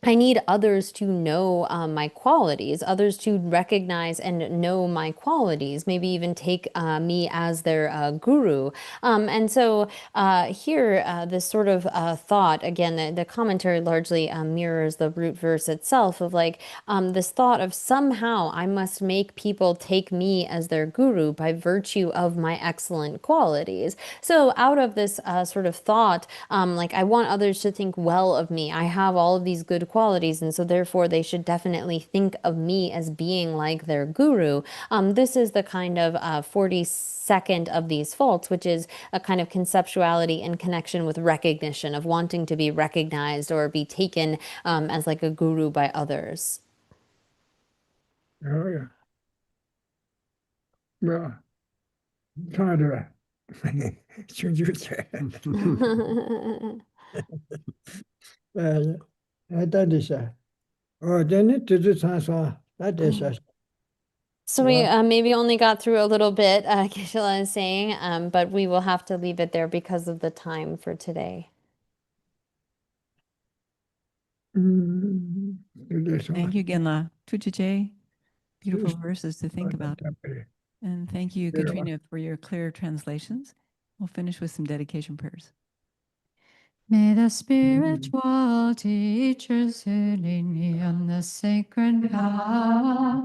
I need others to know my qualities, others to recognize and know my qualities, maybe even take me as their guru. And so here, this sort of thought, again, the commentary largely mirrors the root verse itself of like this thought of somehow I must make people take me as their guru by virtue of my excellent qualities. So out of this sort of thought, like I want others to think well of me. I have all of these good qualities, and so therefore they should definitely think of me as being like their guru. This is the kind of 42nd of these faults, which is a kind of conceptuality in connection with recognition, of wanting to be recognized or be taken as like a guru by others. Oh, yeah. Well, Father, that is then it to do that is So we maybe only got through a little bit, Kishila is saying, but we will have to leave it there because of the time for today. Thank you, Ginla. Tuchiche, beautiful verses to think about. And thank you, Katrina, for your clear translations. We'll finish with some dedication prayers. May the spiritual teachers who lead me on the sacred path,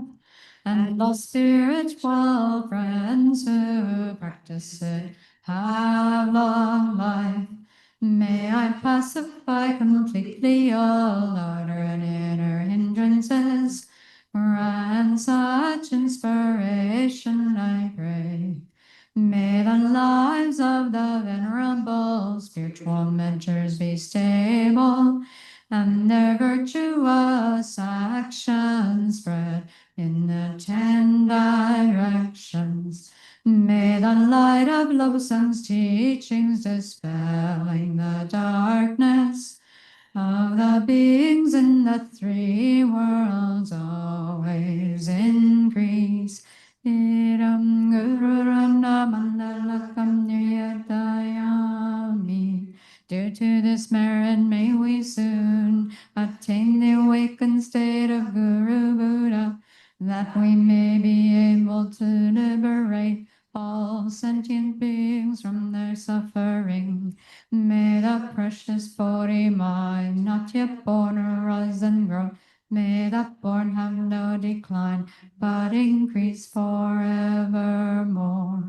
and all spiritual friends who practice it, have long life. May I pacify completely all outer and inner hindrances. Grant such inspiration, I pray. May the lives of the venerable spiritual mentors be stable, and their virtuous actions spread in the 10 directions. May the light of wholesome's teachings dispelling the darkness of the beings in the 3 worlds always increase. Idam gururana mandalakam niyatayami. Due to this merit, may we soon attain the awakened state of Guru Buddha, that we may be able to liberate all sentient beings from their suffering. May the precious Bodhi mind, not yet born, arise and grow. May the born have no decline, but increase forevermore.